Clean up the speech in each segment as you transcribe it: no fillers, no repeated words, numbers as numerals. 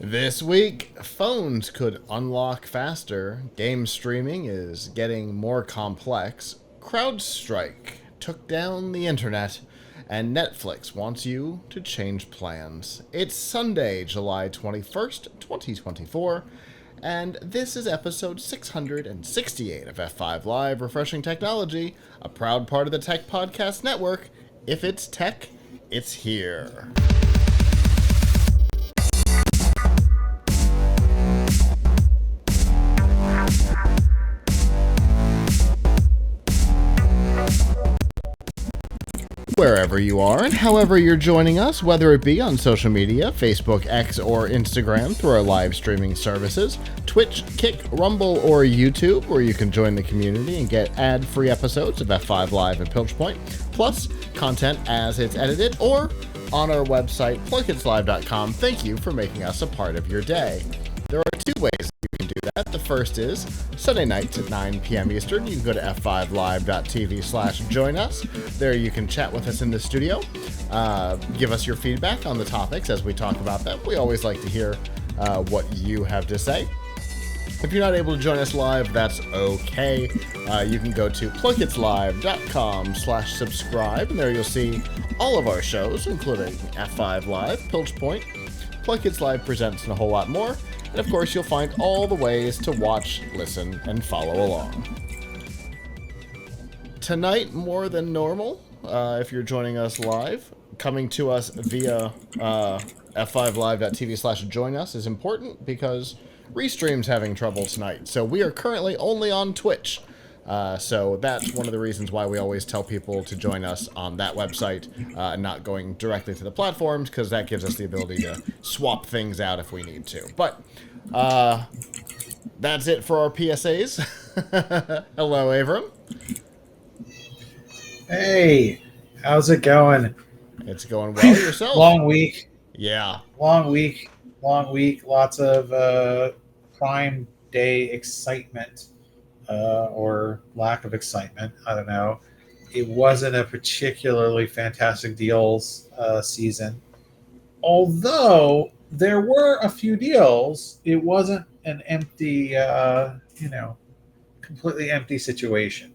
This week, phones could unlock faster, game streaming is getting more complex, CrowdStrike took down the internet, and Netflix wants you to change plans. It's Sunday, July 21st, 2024, and this is episode 668 of F5 Live, Refreshing Technology, a proud part of the Tech Podcast Network. If it's tech, it's here. Wherever you are and however you're joining us, whether it be on social media, Facebook, X, or Instagram through our live streaming services, Twitch, Kick, Rumble, or YouTube, where you can join the community and get ad-free episodes of F5 Live and Piltch, plus content as it's edited, or on our website, PLUGHITZlive.com. Thank you for making us a part of your day. There are two ways you can do that. The first is Sunday nights at 9 p.m. Eastern. You can go to f5live.tv/join us. There you can chat with us in the studio. Give us your feedback on the topics as we talk about them. We always like to hear what you have to say. If you're not able to join us live, that's okay. You can go to PLUGHITZlive.com/subscribe, and there you'll see all of our shows, including F5 Live, Piltch, PLUGHITZ Live Presents, and a whole lot more. And of course, you'll find all the ways to watch, listen, and follow along. Tonight, more than normal, if you're joining us live, coming to us via f5live.tv/join us is important because Restream's having trouble tonight. So we are currently only on Twitch. So that's one of the reasons why we always tell people to join us on that website, not going directly to the platforms, because that gives us the ability to swap things out if we need to. But that's it for our PSAs. Hello, Avram. Hey, how's it going? It's going well. Yourself? Long week. Yeah. Long week. Lots of Prime Day excitement. Or lack of excitement. I don't know. It wasn't a particularly fantastic deals season. Although there were a few deals, it wasn't an empty, completely empty situation.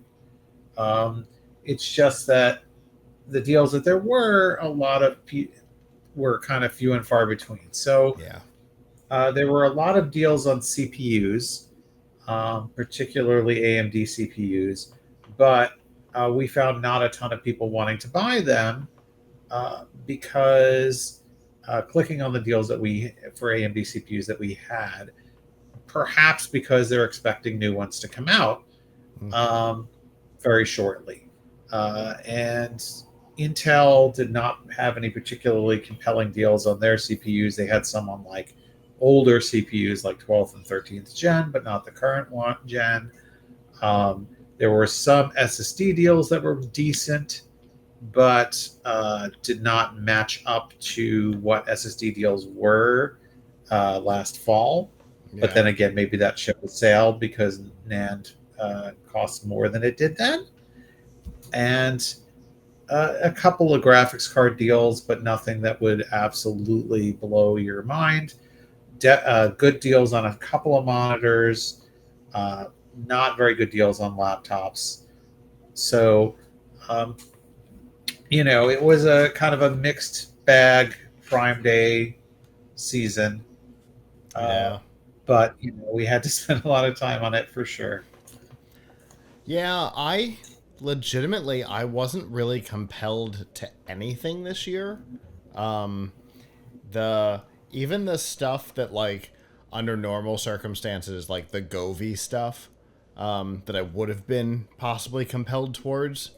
It's just that the deals that there were, a lot of were kind of few and far between. So Yeah. There were a lot of deals on CPUs. Particularly AMD CPUs, but we found not a ton of people wanting to buy them because clicking on the deals that for AMD CPUs that we had, perhaps because they're expecting new ones to come out very shortly. And Intel did not have any particularly compelling deals on their CPUs. They had some on like older CPUs like 12th and 13th gen, but not the current one gen. There were some SSD deals that were decent, but did not match up to what SSD deals were last fall. Yeah. But then again, maybe that ship was sailed because NAND costs more than it did then. And a couple of graphics card deals, but nothing that would absolutely blow your mind. Good deals on a couple of monitors, not very good deals on laptops. So, it was a kind of a mixed bag Prime Day season. Yeah. But, we had to spend a lot of time on it for sure. Yeah, I wasn't really compelled to anything this year. Even the stuff that, like, under normal circumstances, like the Govee stuff, that I would have been possibly compelled towards,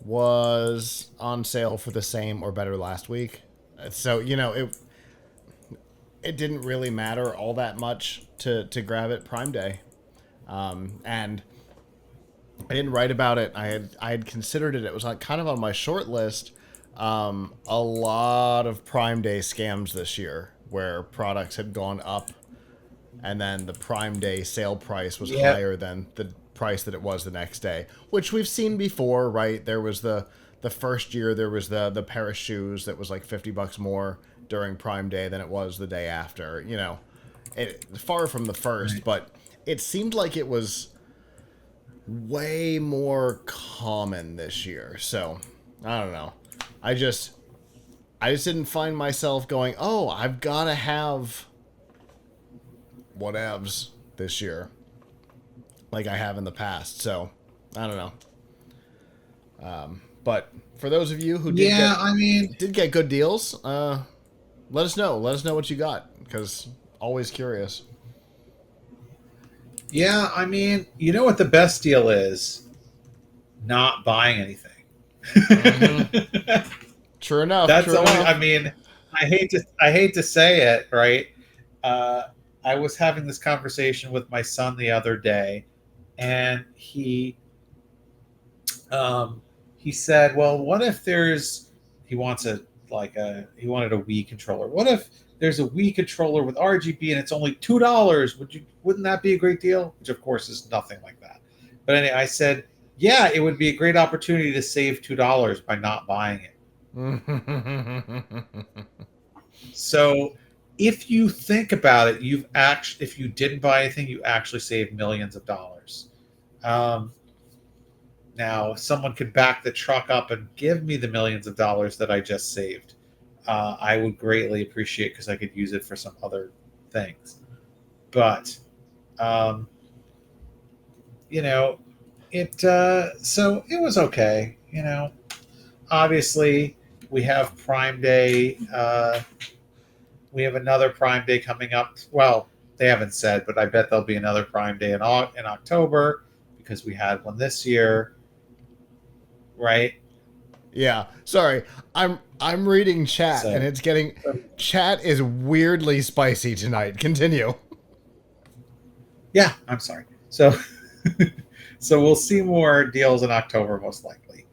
was on sale for the same or better last week. So, it didn't really matter all that much to grab it Prime Day. And I didn't write about it. I had considered it. It was like kind of on my short list. A lot of Prime Day scams this year, where products had gone up and then the Prime Day sale price was higher than the price that it was the next day, which we've seen before, right? There was the first year, there was the pair of shoes that was like $50 more during Prime Day than it was the day after. You know, far from the first, Right. but it seemed like it was way more common this year. So, I don't know. I just didn't find myself going, oh, I've got to have whatevs this year like I have in the past. So, I don't know. But for those of you who Yeah, I mean, did get good deals, let us know. Let us know what you got, because always curious. yeah, I mean, you know what the best deal is? Not buying anything. True enough. That's True only. enough. I mean, I hate to say it, right? Uh, I was having this conversation with my son the other day, and he said, "Well, what if there's he wants he wanted a Wii controller. What if there's a Wii controller with RGB and it's only $2? Wouldn't that be a great deal?" Which of course is nothing like that. But anyway, I said, "Yeah, it would be a great opportunity to save $2 by not buying it." So if you think about it, if you didn't buy anything, you actually saved millions of dollars. Um, Now, if someone could back the truck up and give me the millions of dollars that I just saved, I would greatly appreciate, because I could use it for some other things. But, um, you know, so it was okay. Obviously, we have Prime Day. We have another Prime Day coming up. Well, they haven't said, but I bet there'll be another Prime Day in October, because we had one this year, right? Yeah. Sorry. I'm reading chat and So, it's getting chat is weirdly spicy tonight. Continue. yeah, I'm sorry. So, so we'll see more deals in October, most likely.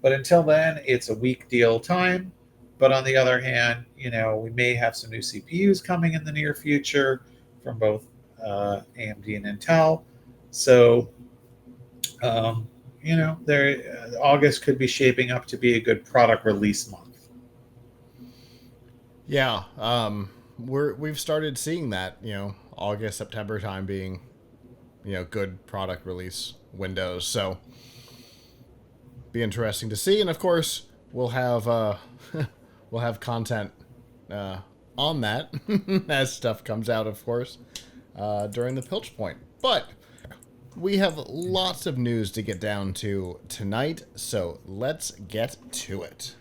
But until then, it's a week deal time. But on the other hand, we may have some new CPUs coming in the near future from both AMD and Intel. So, August could be shaping up to be a good product release month. Yeah. We've started seeing that, August, September time being, good product release windows. So be interesting to see. And of course, we'll have we'll have content on that as stuff comes out, of course, during the Piltch point. But we have lots of news to get down to tonight, so let's get to it.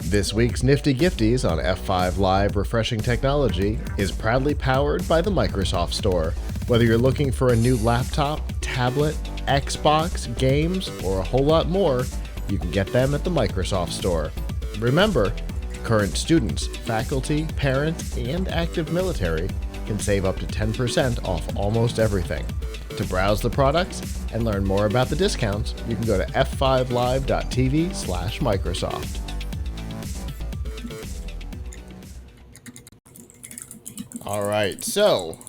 This week's Nifty Gifties on F5 Live Refreshing Technology is proudly powered by the Microsoft Store. Whether you're looking for a new laptop, tablet, Xbox, games, or a whole lot more, you can get them at the Microsoft Store. Remember, current students, faculty, parents, and active military can save up to 10% off almost everything. To browse the products and learn more about the discounts, you can go to f5live.tv/Microsoft. All right, so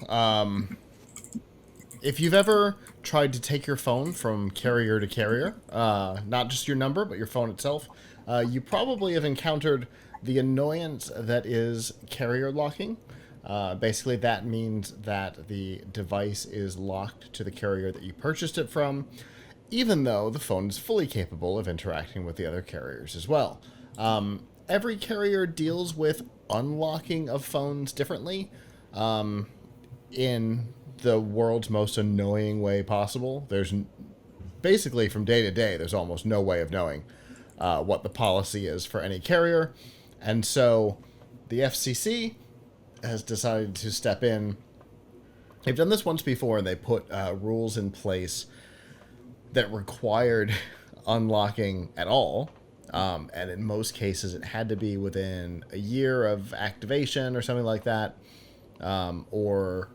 if you've ever tried to take your phone from carrier to carrier, not just your number, but your phone itself, you probably have encountered the annoyance that is carrier locking. Basically, that means that the device is locked to the carrier that you purchased it from, even though the phone is fully capable of interacting with the other carriers as well. Every carrier deals with unlocking of phones differently. In the world's most annoying way possible. There's basically from day to day, there's almost no way of knowing what the policy is for any carrier. And so the FCC has decided to step in. They've done this once before, and they put rules in place that required unlocking at all. And in most cases, it had to be within a year of activation or something like that. Or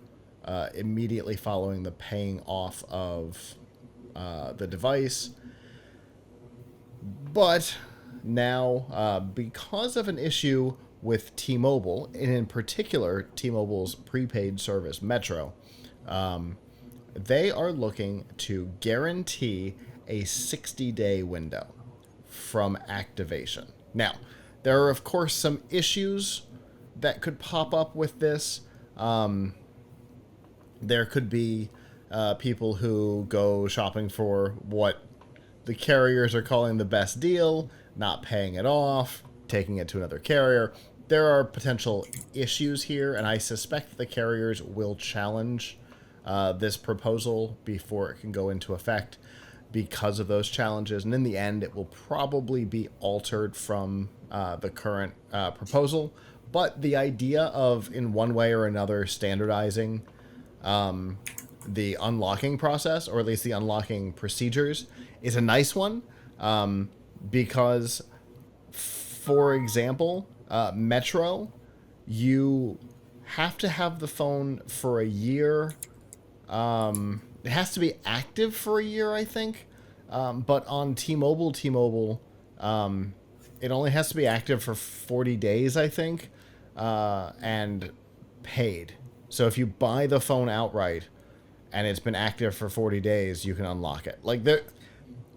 immediately following the paying off of the device. But now, because of an issue with T-Mobile, and in particular T-Mobile's prepaid service, Metro. They are looking to guarantee a 60-day window from activation. Now, there are, of course, some issues that could pop up with this. There could be people who go shopping for what the carriers are calling the best deal, not paying it off, taking it to another carrier. There are potential issues here, and I suspect the carriers will challenge this proposal before it can go into effect because of those challenges. And in the end, it will probably be altered from the current proposal. But the idea of, in one way or another, standardizing the unlocking process, or at least the unlocking procedures, is a nice one. Because, for example, Metro, you have to have the phone for a year. It has to be active for a year, I think. But on T-Mobile, it only has to be active for 40 days, I think, and paid. So if you buy the phone outright and it's been active for 40 days, you can unlock it. Like,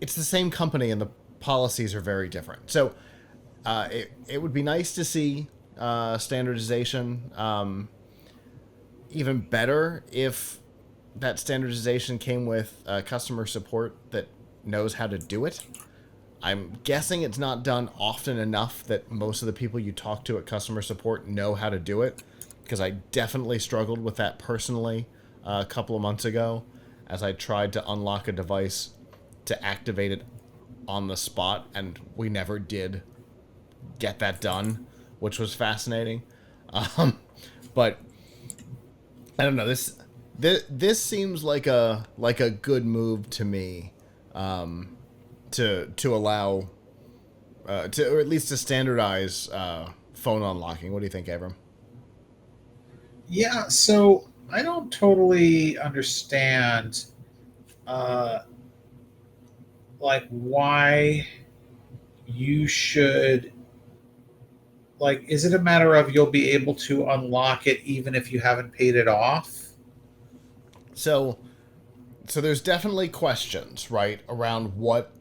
it's the same company and the policies are very different. So it would be nice to see standardization. Even better if that standardization came with customer support that knows how to do it. I'm guessing it's not done often enough that most of the people you talk to at customer support know how to do it, because I definitely struggled with that personally a couple of months ago as I tried to unlock a device to activate it on the spot, and we never did get that done, which was fascinating. But I don't know, this seems like a good move to me, to allow or at least to standardize phone unlocking. What do you think, Avram? Yeah, so I don't totally understand, like, why you should, like, is it a matter of you'll be able to unlock it even if you haven't paid it off? So there's definitely questions, right, around what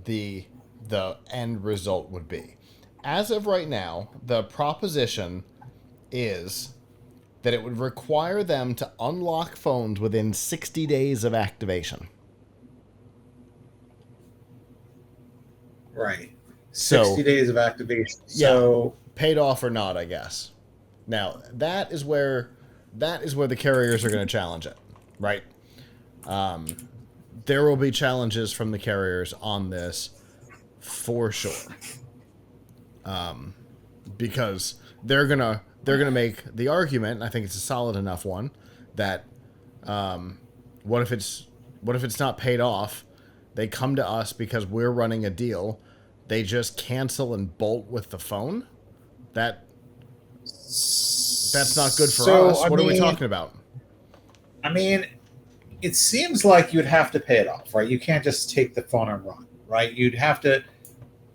the end result would be. As of right now, the proposition is that it would require them to unlock phones within 60 days of activation. Right. So, 60 days of activation. Yeah, So, paid off or not, I guess. Now, that is where the carriers are going to challenge it, right? There will be challenges from the carriers on this for sure. Because they're gonna make the argument, and I think it's a solid enough one, that what if it's not paid off? They come to us because we're running a deal. They just cancel and bolt with the phone. That's not good for us. What are we talking about? I mean, it seems like you'd have to pay it off, right? You can't just take the phone and run, right? You'd have to,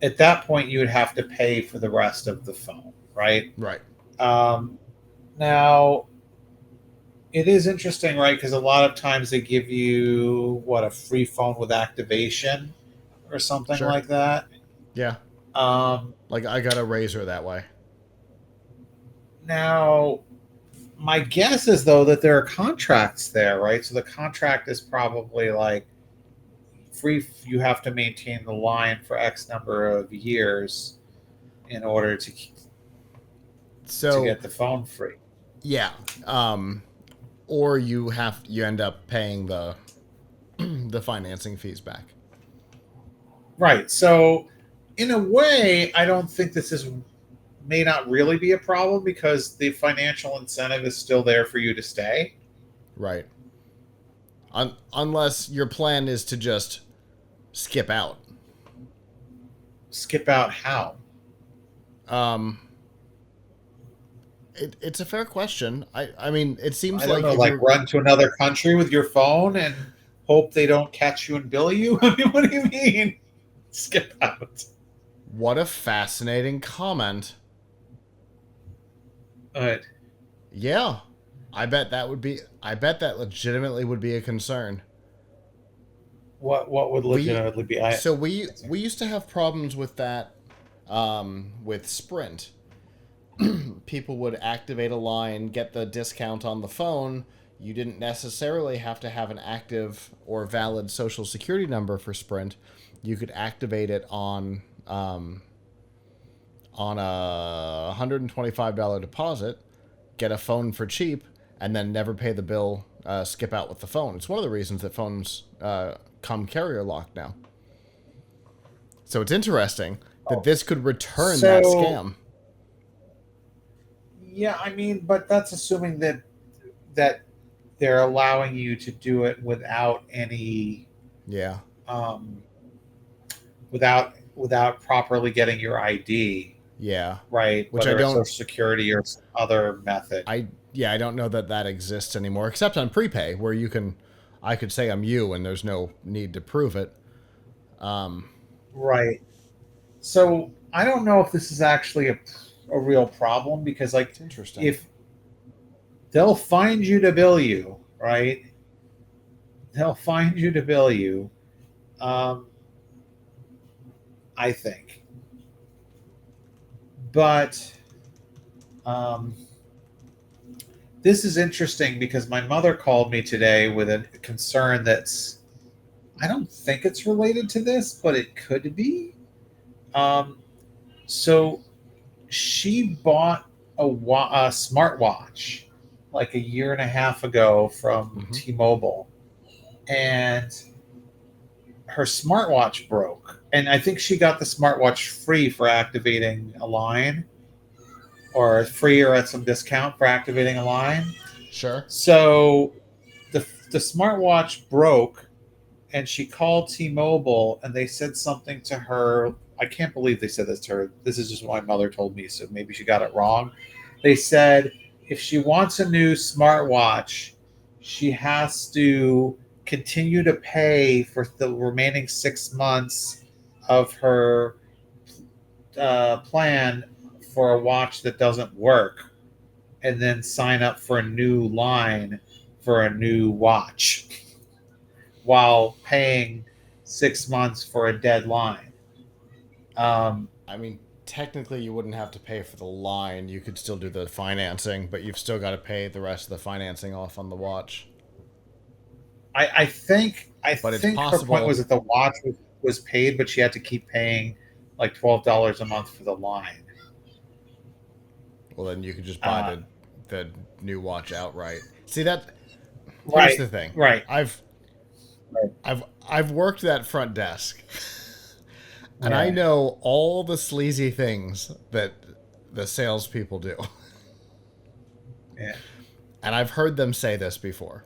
at that point, you would have to pay for the rest of the phone, right? Right. Now, it is interesting, right? Because a lot of times they give you, a free phone with activation or something Sure. like that. Yeah. Like, I got a Razor that way. Now, my guess is, though, that there are contracts there, right? So the contract is probably like free. You have to maintain the line for X number of years in order to get the phone free. Yeah. Or you end up paying the financing fees back. Right. So in a way, I don't think this may not really be a problem because the financial incentive is still there for you to stay. Right. Unless your plan is to just skip out. Skip out how? It's a fair question. I mean, it seems I don't know, like run to another country with your phone and hope they don't catch you and bill you? I mean, what do you mean? Skip out. What a fascinating comment. But Yeah, I bet that legitimately would be a concern. what would We legitimately be? I so we used to have problems with that with Sprint. People would activate a line, get the discount on the phone. You didn't necessarily have to have an active or valid social security number for Sprint. You could activate it on a $125 deposit, get a phone for cheap, and then never pay the bill. Skip out with the phone. It's one of the reasons that phones come carrier locked now. So it's interesting that oh, this could return that so scam. yeah, I mean, but that's assuming that they're allowing you to do it without any Yeah, um, without properly getting your ID, yeah. right? Which I Whether it's don't. Social Security or some other method. I don't know that that exists anymore, except on prepay, where I could say I'm you, and there's no need to prove it. Um, Right. So I don't know if this is actually a real problem because, like, it's interesting. if they'll find you to bill you, right? They'll find you to bill you. Um, I think, but um, this is interesting because my mother called me today with a concern that's I don't think it's related to this, but it could be. Um, so she bought a smartwatch like a year and a half ago from Hmm. T-Mobile, and her smartwatch broke. And I think she got the smartwatch free for activating a line, or free or at some discount for activating a line. Sure. So the smartwatch broke, and she called T-Mobile, and they said something to her. I can't believe they said this to her. This is just what my mother told me, so maybe she got it wrong. They said if she wants a new smartwatch, she has to continue to pay for the remaining 6 months of her plan for a watch that doesn't work, and then sign up for a new line for a new watch while paying 6 months for a dead line. Um, I mean, technically, you wouldn't have to pay for the line. You could still do the financing, but you've still got to pay the rest of the financing off on the watch. I But it's think her point was possible. that the watch was paid, but she had to keep paying like $12 a month for the line. Well, then you could just buy Uh, the new watch outright. See that? Here's right, the thing. right, I've right. I've worked that front desk, and I Yeah, know all the sleazy things that the salespeople do, yeah, and I've heard them say this before.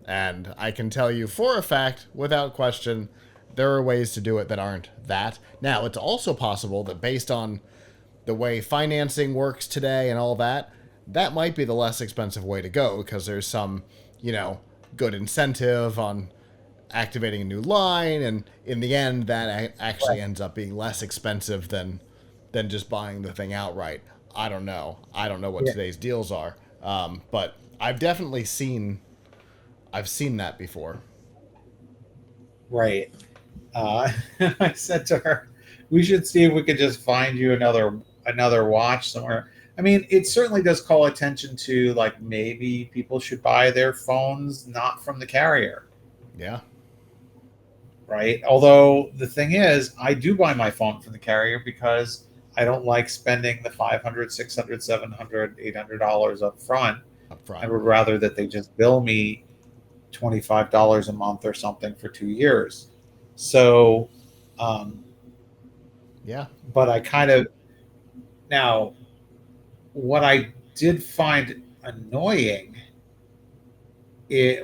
And I can tell you for a fact, without question, there are ways to do it that aren't that. Now, it's also possible that based on the way financing works today and all that, that might be the less expensive way to go because there's some, you know, good incentive on activating a new line, and in the end, that actually right. ends up being less expensive than just buying the thing outright. I don't know. I don't know what Yeah, today's deals are, but I've seen that before. right. Uh, I said to her, "We should see if we could just find you another watch somewhere." I mean, it certainly does call attention to like maybe people should buy their phones not from the carrier, Yeah. right? Although the thing is, I do buy my phone from the carrier because I don't like spending the 500, 600, 700, $800 up front. Up I front. would rather that they just bill me $25 a month or something for 2 years. So, um, Yeah. but I kind of now what I did find annoying, it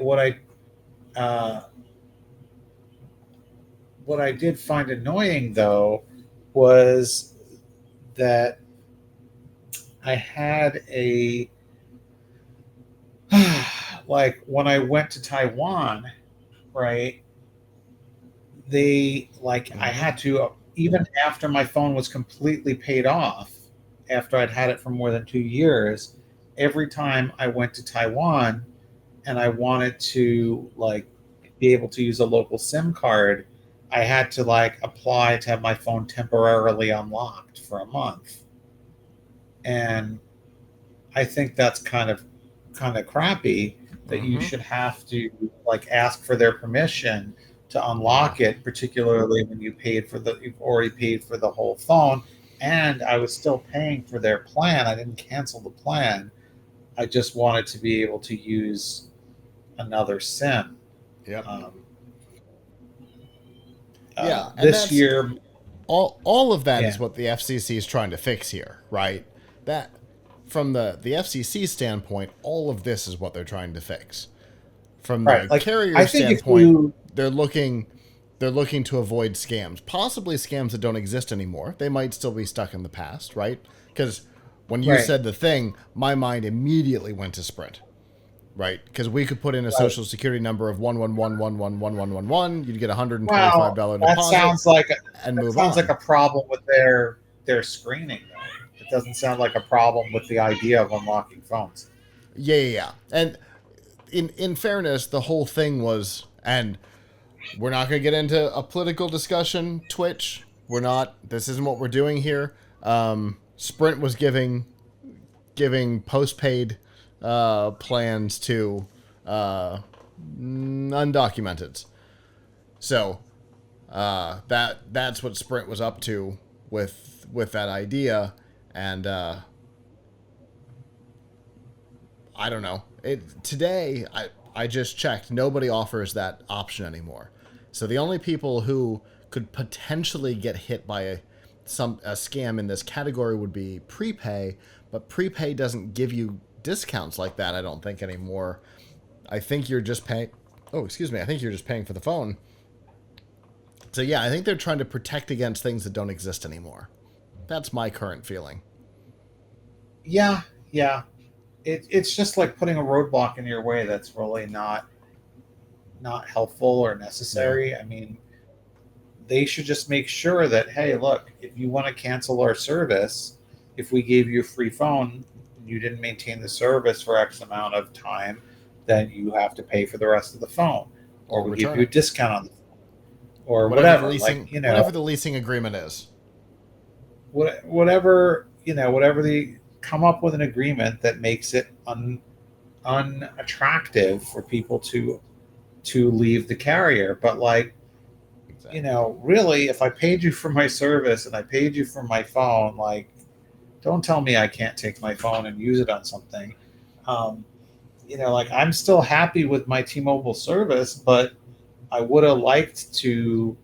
uh, what I did find annoying though was that I had a like when I went to Taiwan, right? They like I Mm-hmm. had to even after my phone was completely paid off, after I'd had it for more than 2 years, every time I went to Taiwan and I wanted to like be able to use a local SIM card, I had to like apply to have my phone temporarily unlocked for a month. And I think that's kind of crappy that you Mm-hmm. should have to like ask for their permission to Yeah. unlock it, particularly when you've already paid for the whole phone. And I was still paying for their plan. I didn't cancel the plan. I just wanted to be able to use another SIM. Yep. Um, Yeah, and this that's year, all of that is yeah, what the FCC is trying to fix here, right? That from the FCC standpoint, all of this is what they're trying to fix. From right. the Like carrier I think if standpoint, you, they're looking they're looking to avoid scams, possibly scams that don't exist anymore. They might still be stuck in the past, right? Because when you right, said the thing, my mind immediately went to Sprint, right? Because we could put in a right. social security number of 111111111. You'd get a Well, $125 deposit and that move sounds like on. a problem with their screening, though. It doesn't sound like a problem with the idea of unlocking phones. Yeah, yeah, yeah. And in fairness, the whole thing was, and we're not going to get into a political discussion. Twitch, we're not. This isn't what we're doing here. Sprint was giving postpaid plans to undocumented. So that's what Sprint was up to with that idea, and I don't know. Today I just checked. Nobody offers that option anymore. So the only people who could potentially get hit by a scam in this category would be prepay, but prepay doesn't give you discounts like that. I don't think anymore. I think you're just paying. Oh, excuse me. I think you're just paying for the phone. So yeah, I think they're trying to protect against things that don't exist anymore. That's my current feeling. Yeah, yeah. It's just like putting a roadblock in your way that's really not helpful or Yeah. necessary. I mean, they should just make sure that, hey, look, if you want to cancel our service, if we gave you a free phone, you didn't maintain the service for X amount of time, then you have to pay for the rest of the phone, or Or we give return you a it. discount on the phone, or whatever. Like Whatever the leasing agreement is. whatever whatever the come up with an agreement that makes it unattractive for people to leave the carrier. But like, Exactly. really, if I paid you for my service and I paid you for my phone, like, don't tell me I can't take my phone and use it on something. Um, like I'm still happy with my T-Mobile service, but I would have liked to.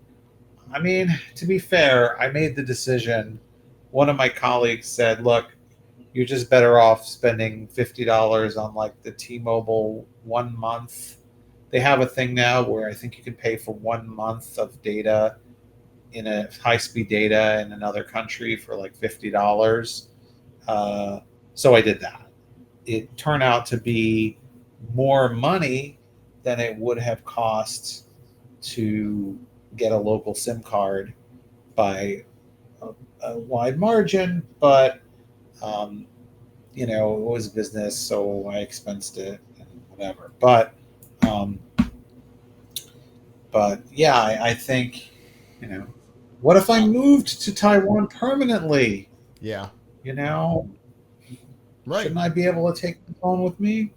I mean, to be fair, I made the decision. One of my colleagues said, "Look, you're just better off spending $50 on like the T-Mobile 1 month." They have a thing now where I think you can pay for 1 month of data in a high-speed data in another country for like $50. Uh, so I did that. It turned out to be more money than it would have cost to get a local SIM card by a wide margin, but um, it was business, so I expensed it and whatever. Um, but yeah, I think, you know, what if I Uh, moved to Taiwan permanently? yeah. You know, Right. shouldn't I be able to take the phone with me?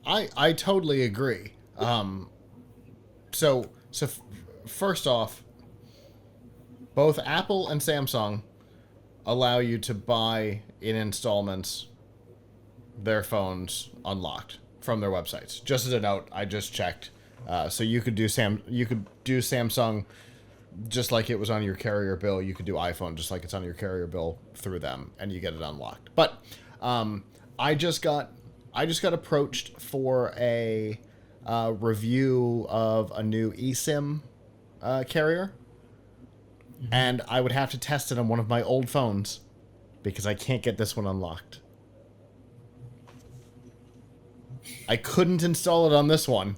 I I totally agree. So first off, both Apple and Samsung allow you to buy in installments their phones unlocked from their websites. Just as a note, I just checked. So you could do Samsung just like it was on your carrier bill. You could do iPhone just like it's on your carrier bill through them, and you get it unlocked. But um, I just got I just got approached for a review of a new eSIM carrier, Mm-hmm. and I would have to test it on one of my old phones because I can't get this one unlocked. I couldn't install it on this one.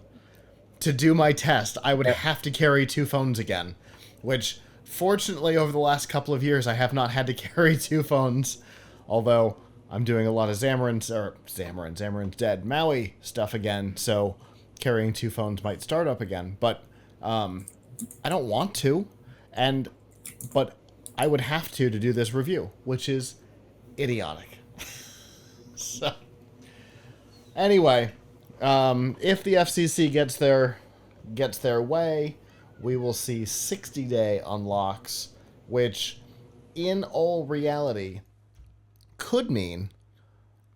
To do my test, I would Yep. have to carry two phones again, which fortunately over the last couple of years I have not had to carry two phones. Although I'm doing a lot of Xamarin's dead, Maui stuff again, so carrying two phones might start up again. But I don't want to, but I would have to do this review, which is idiotic. So anyway, if the FCC gets their way, we will see 60-day unlocks, which in all reality could mean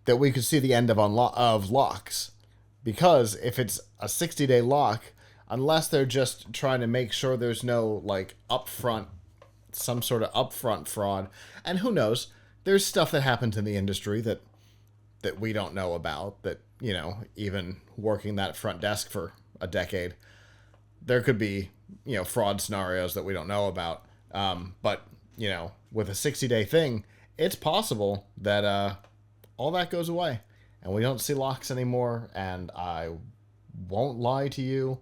that we could see the end of locks. Because if it's a 60-day lock, unless they're just trying to make sure there's no like some sort of upfront fraud, and who knows, there's stuff that happens in the industry that we don't know about, that, even working that front desk for a decade, there could be, fraud scenarios that we don't know about. But, with a 60-day thing, it's possible that all that goes away and we don't see locks anymore. And I won't lie to you,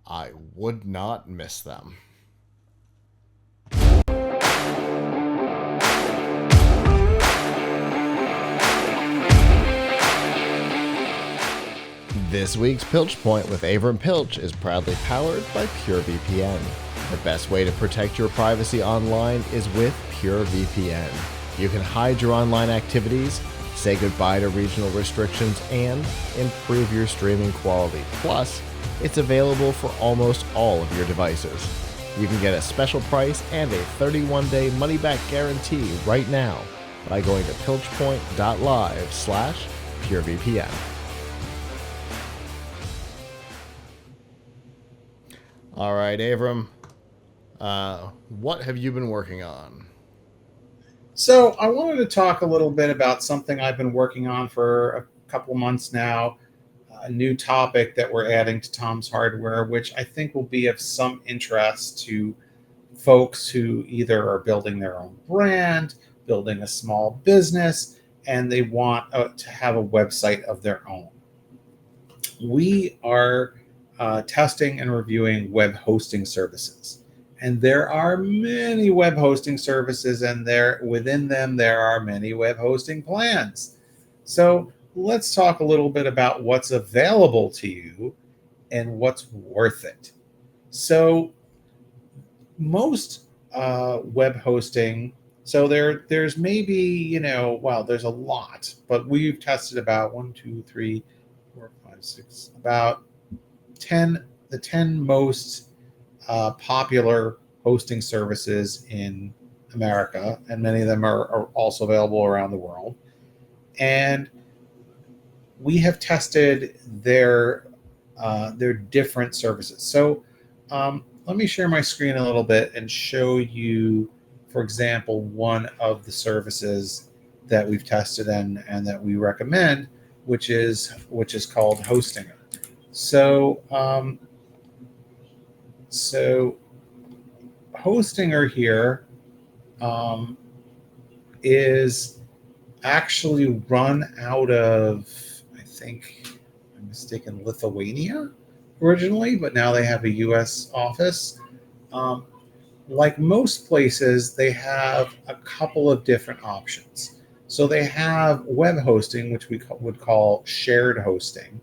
I would not miss them. This week's Piltch Point with Avram Piltch is proudly powered by PureVPN. The best way to protect your privacy online is with PureVPN. You can hide your online activities, say goodbye to regional restrictions, and improve your streaming quality. Plus, it's available for almost all of your devices. You can get a special price and a 31-day money-back guarantee right now by going to piltchpoint.live/PureVPN. All right, Avram, what have you been working on? So I wanted to talk a little bit about something I've been working on for a couple months now, a new topic that we're adding to Tom's Hardware, which I think will be of some interest to folks who either are building their own brand, building a small business, and they want to have a website of their own. We are testing and reviewing web hosting services. And there are many web hosting services, and within them there are many web hosting plans. So let's talk a little bit about what's available to you and what's worth it. So most web hosting, so there's maybe, there's a lot, but we've tested about 10 most popular hosting services in America, and many of them are also available around the world. And we have tested their different services. So let me share my screen a little bit and show you, for example, one of the services that we've tested and that we recommend, which is called Hostinger. So Hostinger here is actually run out of, I think, I'm mistaken, Lithuania originally, but now they have a U.S. office. Like most places, they have a couple of different options. So they have web hosting, which we would call shared hosting,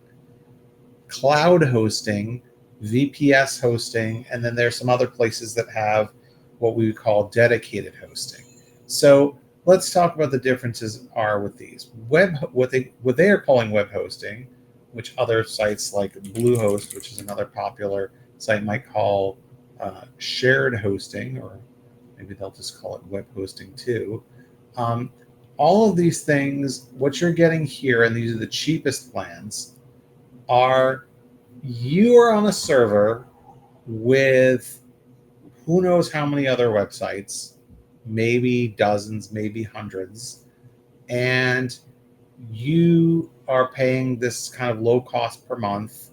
cloud hosting, VPS hosting, and then there's some other places that have what we would call dedicated hosting. So let's talk about the differences are with these. What they are calling web hosting, which other sites like Bluehost, which is another popular site, might call shared hosting, or maybe they'll just call it web hosting too. All of these things, what you're getting here, and these are the cheapest plans, are you are on a server with who knows how many other websites, maybe dozens, maybe hundreds, and you are paying this kind of low cost per month,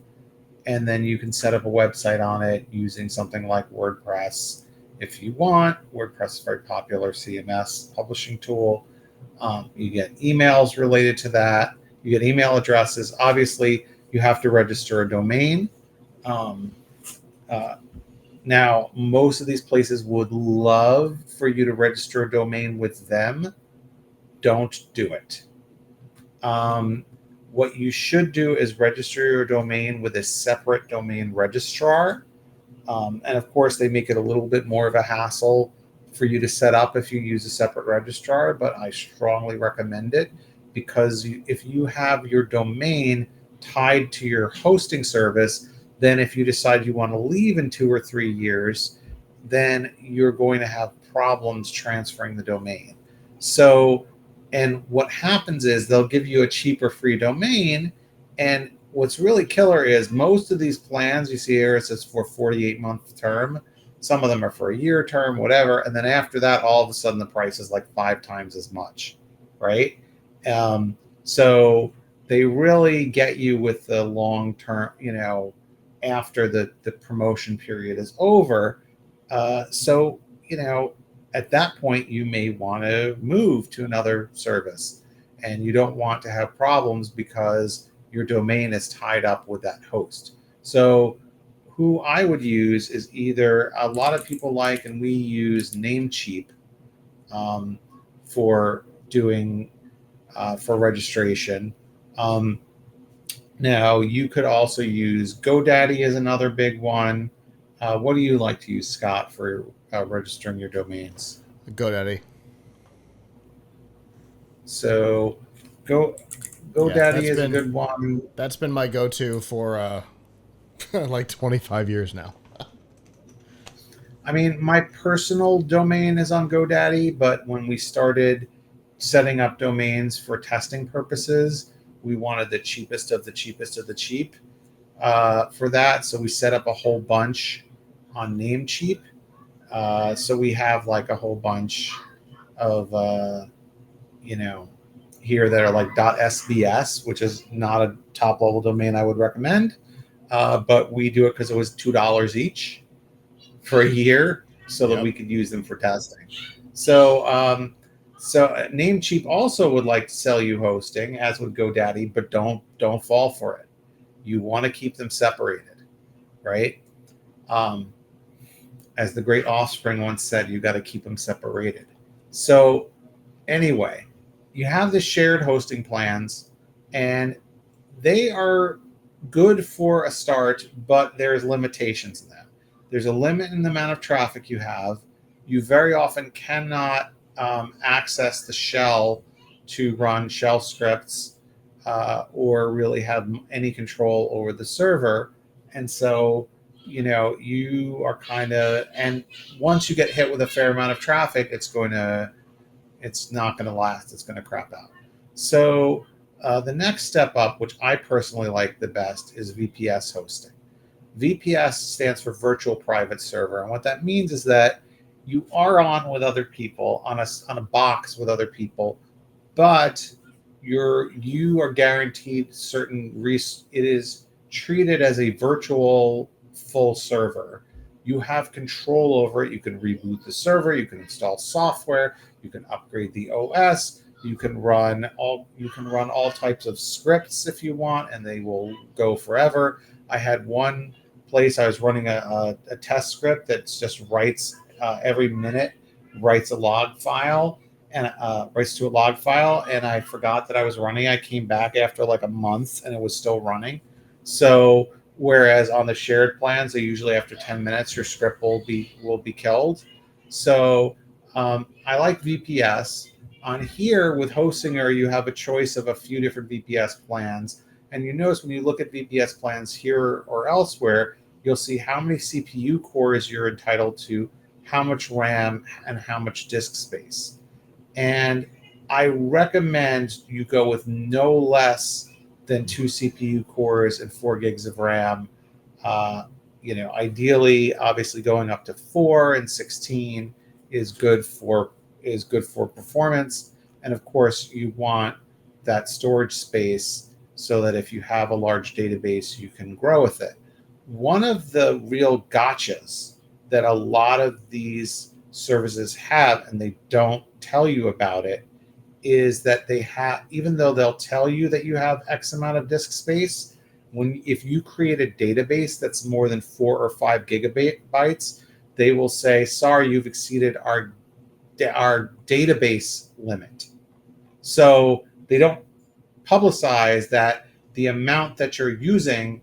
and then you can set up a website on it using something like WordPress if you want. WordPress is a very popular CMS publishing tool. You get emails related to that. You get email addresses. Obviously, you have to register a domain. Now, most of these places would love for you to register a domain with them. Don't do it. What you should do is register your domain with a separate domain registrar. And of course, they make it a little bit more of a hassle for you to set up if you use a separate registrar, but I strongly recommend it because if you have your domain tied to your hosting service, then if you decide you want to leave in 2 or 3 years, then you're going to have problems transferring the domain. So, and what happens is they'll give you a cheaper free domain. And what's really killer is most of these plans you see here, it says for 48-month term. Some of them are for a year term, whatever. And then after that, all of a sudden the price is like 5 times as much, right? So they really get you with the long term, after the promotion period is over. So, at that point, you may want to move to another service, and you don't want to have problems because your domain is tied up with that host. So who I would use is either a lot of people like, and we use Namecheap for doing for registration. Now you could also use GoDaddy as another big one. What do you like to use, Scott, for registering your domains? GoDaddy. So GoDaddy is a good one. That's been my go-to for like 25 years now. I mean, my personal domain is on GoDaddy, but when we started setting up domains for testing purposes, we wanted the cheapest of the cheapest of the cheap for that. So we set up a whole bunch on Namecheap. So we have like a whole bunch of, here that are like .sbs, which is not a top level domain I would recommend. But we do it because it was $2 each for a year so that we could use them for testing. So Namecheap also would like to sell you hosting, as would GoDaddy, but don't fall for it. You want to keep them separated, right? As the great Offspring once said, you got to keep them separated. So anyway, you have the shared hosting plans, and they are good for a start, but there's limitations in them. There's a limit in the amount of traffic you have. You very often cannot access the shell to run shell scripts or really have any control over the server. And so, you are and once you get hit with a fair amount of traffic, it's not going to last. It's going to crap out. So the next step up, which I personally like the best, is VPS hosting. VPS stands for Virtual Private Server. And what that means is that you are on with other people, on a box with other people, but you are guaranteed it is treated as a virtual full server. You have control over it. You can reboot the server. You can install software. You can upgrade the OS. You can run all types of scripts if you want, and they will go forever. I had one place I was running a test script that just writes every minute, writes a log file, and writes to a log file, and I forgot that I was running. I came back after like a month, and it was still running. So whereas on the shared plans, they usually after 10 minutes your script will be killed. So I like VPS. On here with Hostinger, you have a choice of a few different VPS plans. And you notice when you look at VPS plans here or elsewhere, you'll see how many CPU cores you're entitled to, how much RAM, and how much disk space. And I recommend you go with no less than 2 CPU cores and 4 gigs of RAM. Ideally, obviously going up to 4 and 16 is good for performance. And of course, you want that storage space so that if you have a large database, you can grow with it. One of the real gotchas that a lot of these services have, and they don't tell you about it, is that they have, even though they'll tell you that you have X amount of disk space, if you create a database that's more than 4 or 5 gigabytes, they will say, sorry, you've exceeded our database limit. So they don't publicize that the amount that you're using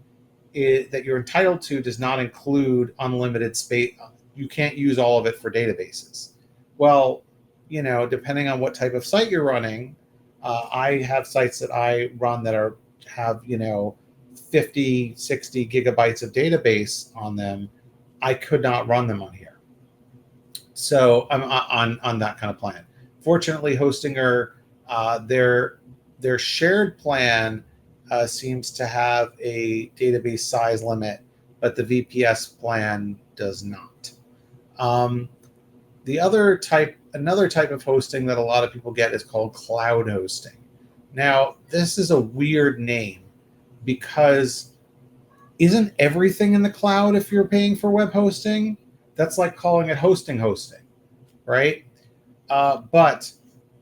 that you're entitled to does not include unlimited space. You can't use all of it for databases. Well, depending on what type of site you're running, I have sites that I run that have 50, 60 gigabytes of database on them. I could not run them on here. So I'm on that kind of plan. Fortunately, Hostinger, their shared plan seems to have a database size limit, but the VPS plan does not. Another type of hosting that a lot of people get is called cloud hosting. Now, this is a weird name because isn't everything in the cloud if you're paying for web hosting? That's like calling it hosting, right? But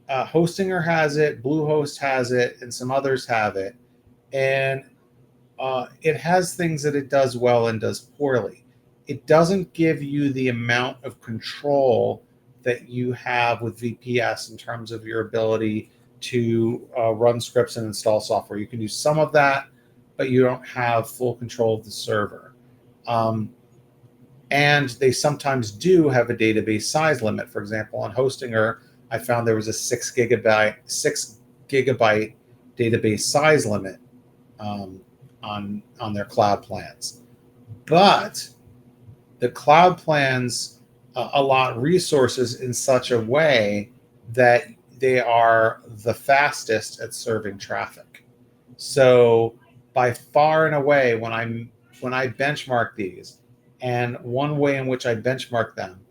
Hostinger has it, Bluehost has it, and some others have it. And it has things that it does well and does poorly. It doesn't give you the amount of control that you have with VPS in terms of your ability to run scripts and install software. You can do some of that, but you don't have full control of the server. And they sometimes do have a database size limit. For example, on Hostinger, I found there was a 6 gigabyte database size limit on their cloud plans. But the cloud plans allot resources in such a way that they are the fastest at serving traffic. So by far and away, when I benchmark these, and one way in which I benchmark them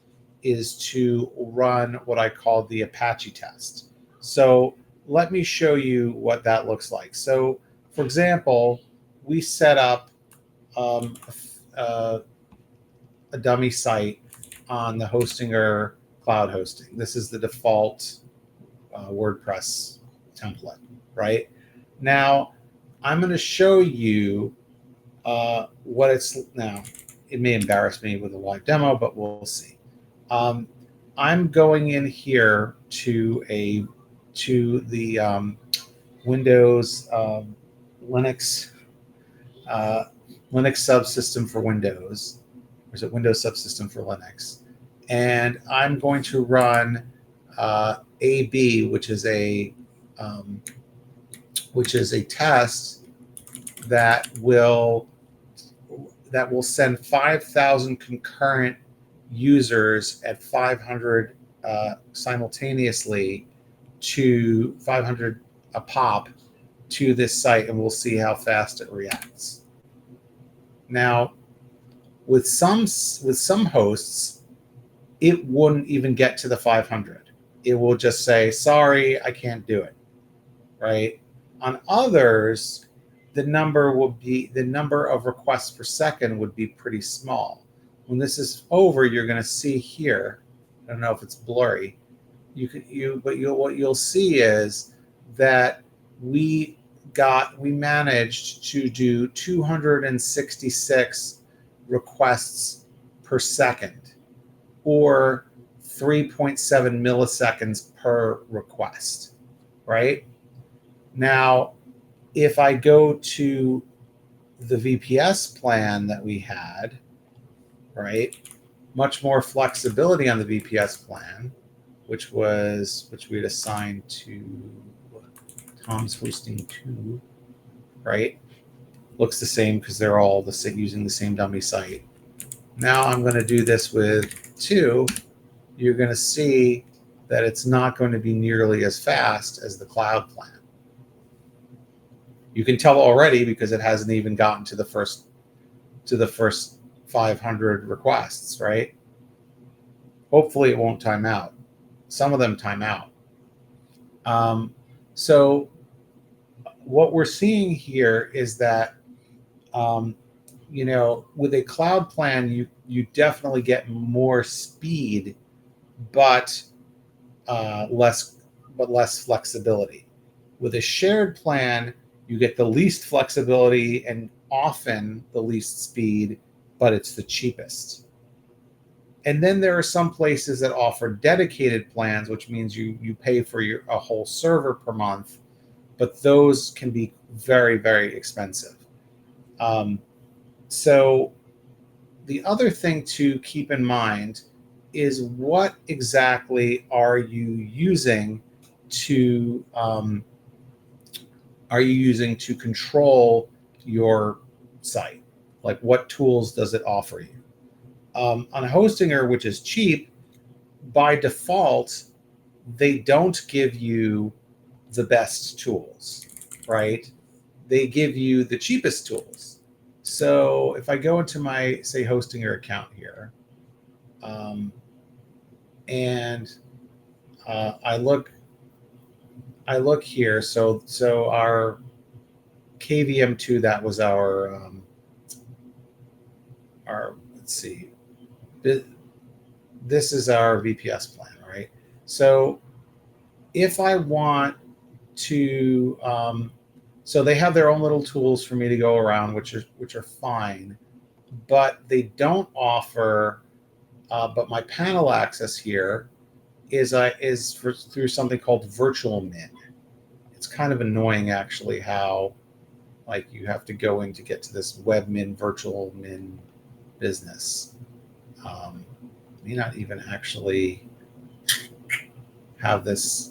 is to run what I call the Apache test. So let me show you what that looks like. So for example, we set up a dummy site on the Hostinger cloud hosting. This is the default WordPress template, right? Now, I'm going to show you what it's now. It may embarrass me with a live demo, but we'll see. I'm going in here to the Windows Linux subsystem for Windows, or is it Windows subsystem for Linux? And I'm going to run AB, which is a test that will send 5,000 concurrent users at 500 simultaneously to 500 a pop to this site, and we'll see how fast it reacts. Now, with some hosts, it wouldn't even get to the 500. It will just say, sorry, I can't do it, right? On others, the number of requests per second would be pretty small. When this is over, you're going to see here, I don't know if it's blurry, what you'll see is that we managed to do 266 requests per second, or 3.7 milliseconds per request, right? Now, if I go to the VPS plan that we had, right, much more flexibility on the VPS plan, which we had assigned to Tom's Hosting 2, right? Looks the same because they're all using the same dummy site. Now I'm going to do this with 2. You're going to see that it's not going to be nearly as fast as the cloud plan. You can tell already because it hasn't even gotten to the first 500 requests, right? Hopefully it won't time out. Some of them time out. So what we're seeing here is that, with a cloud plan, you definitely get more speed, but less flexibility. With a shared plan, you get the least flexibility and often the least speed, but it's the cheapest. And then there are some places that offer dedicated plans, which means you pay for a whole server per month, but those can be very, very expensive. So the other thing to keep in mind is what exactly are you using to control your site? Like, what tools does it offer you? On a Hostinger, which is cheap, by default, they don't give you the best tools, right? They give you the cheapest tools. So if I go into my, say, Hostinger account here, and I look here. So our KVM2, that was our let's see, this is our VPS plan, right? So if I want to, so they have their own little tools for me to go around, which are fine, but they don't offer. But my panel access here is through something called virtual min. It's kind of annoying, actually, how like you have to go in to get to this web min, virtual min business. May not even actually have the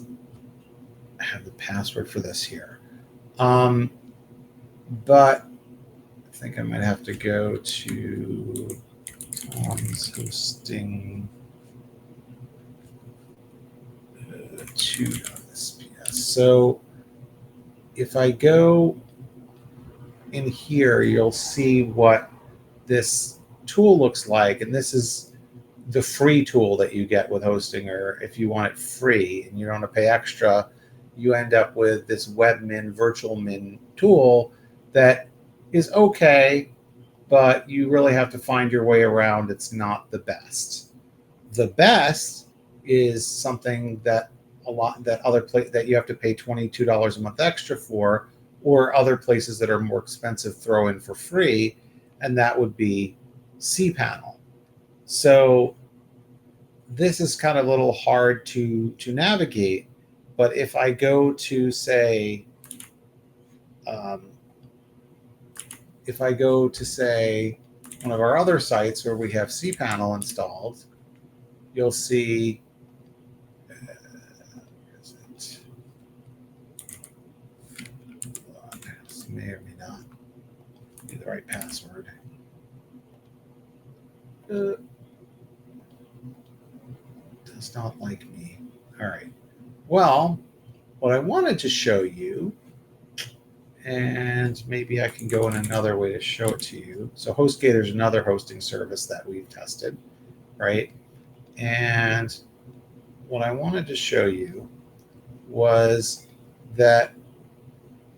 password for this here. But I think I might have to go to Tom's hosting to this PS. So if I go in here, you'll see what this tool looks like, and this is the free tool that you get with Hostinger. If you want it free and you don't want to pay extra, you end up with this webmin, virtual min tool that is okay, but you really have to find your way around. It's not the best. The best is something that that you have to pay $22 a month extra for, or other places that are more expensive throw in for free, and that would be cPanel. So this is kind of a little hard to navigate, but if I go to, say, one of our other sites where we have cPanel installed, you'll see, this may or may not be the right password. Does not like me. All right. Well, what I wanted to show you, and maybe I can go in another way to show it to you. So HostGator is another hosting service that we've tested, right? And what I wanted to show you was that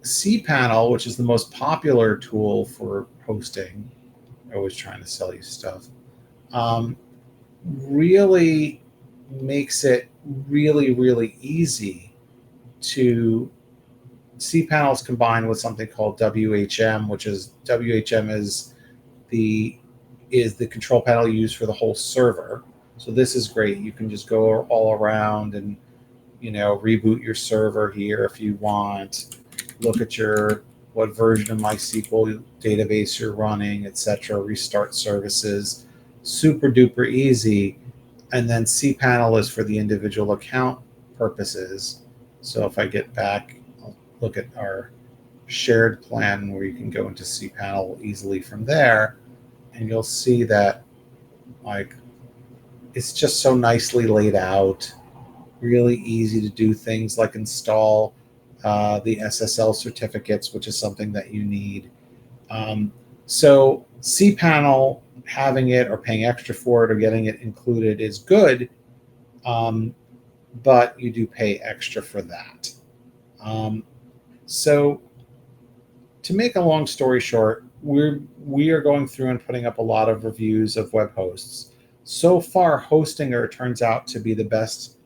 cPanel, which is the most popular tool for hosting, I'm always trying to sell you stuff, really makes it really, really easy to cPanels combined with something called WHM, which is the control panel used for the whole server. So this is great. You can just go all around and, reboot your server here if you want, look at what version of MySQL database you're running, etc., restart services. Super duper easy. And then cPanel is for the individual account purposes. So if I get back, I'll look at our shared plan where you can go into cPanel easily from there, and you'll see that it's just so nicely laid out, really easy to do things like install the SSL certificates, which is something that you need. So cPanel, having it or paying extra for it or getting it included is good, but you do pay extra for that. So to make a long story short, we are going through and putting up a lot of reviews of web hosts. So far, Hostinger turns out to be the best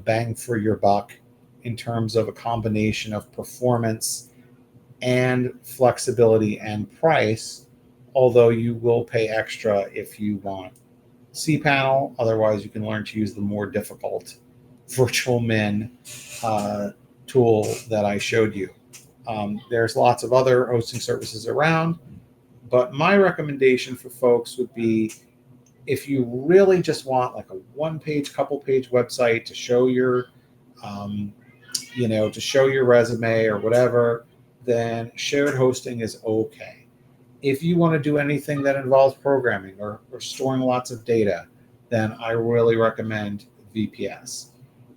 bang for your buck in terms of a combination of performance and flexibility and price, although you will pay extra if you want cPanel. Otherwise, you can learn to use the more difficult virtual min tool that I showed you. There's lots of other hosting services around, but my recommendation for folks would be, if you really just want like a one-page, couple-page website to show your, to show your resume or whatever, then shared hosting is okay. If you want to do anything that involves programming or storing lots of data, then I really recommend VPS.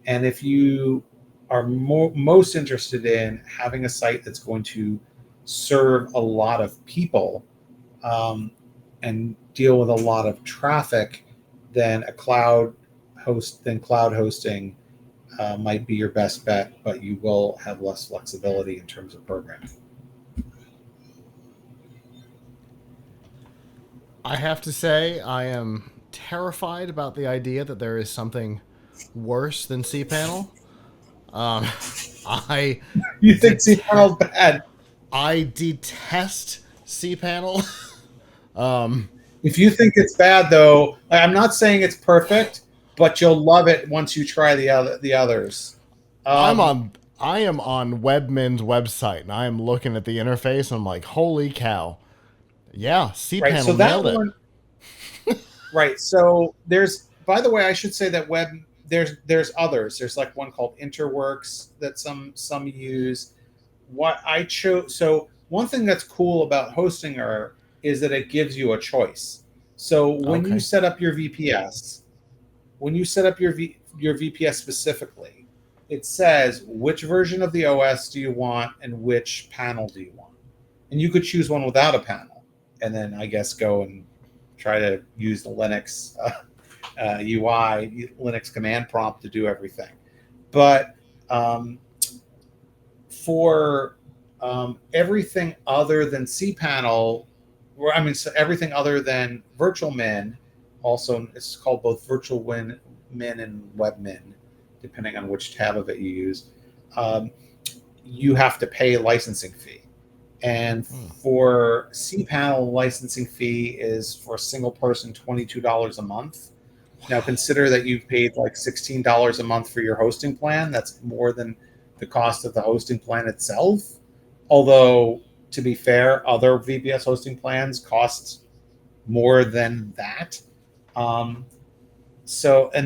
And if you are most interested in having a site that's going to serve a lot of people and deal with a lot of traffic, then cloud hosting might be your best bet, but you will have less flexibility in terms of programming. I have to say, I am terrified about the idea that there is something worse than cPanel. I You think cPanel's bad? I detest cPanel. If you think it's bad, though, I'm not saying it's perfect, but you'll love it once you try the others. I am on Webmin's website, and I am looking at the interface, and I'm like, holy cow. Yeah, cPanel right, so nailed that it. one, right, so there's, by the way, I should say that there's others. There's like one called Interworks that some use. What I chose, so one thing that's cool about Hostinger is that it gives you a choice. So when you set up your VPS, your VPS specifically, it says which version of the OS do you want and which panel do you want. And you could choose one without a panel, and then I guess go and try to use the Linux UI, Linux command prompt to do everything. But for everything other than cPanel, so everything other than virtualmin, also it's called both virtualmin and webmin, depending on which tab of it you use, you have to pay a licensing fee. And for cPanel, licensing fee is for a single person $22 a month. Now consider that you've paid like $16 a month for your hosting plan. That's more than the cost of the hosting plan itself. Although, to be fair, other VPS hosting plans cost more than that. And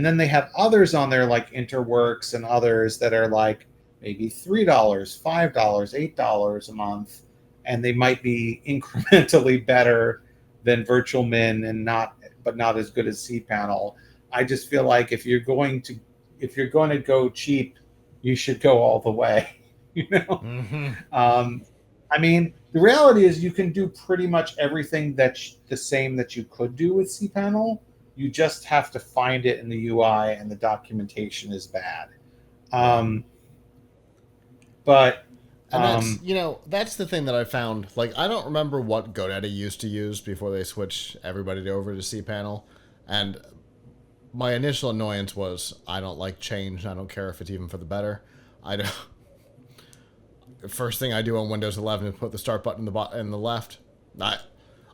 then they have others on there like Interworks and others that are like maybe $3, $5, $8 a month, and they might be incrementally better than virtualmin but not as good as cPanel. I just feel like if you're going to go cheap, you should go all the way. I mean, the reality is you can do pretty much everything that's the same that you could do with cPanel. You just have to find it in the UI, and the documentation is bad. That's the thing that I found. Like, I don't remember what GoDaddy used to use before they switched everybody over to cPanel. And my initial annoyance was, I don't like change. I don't care if it's even for the better. The first thing I do on Windows 11 is put the start button in the left. I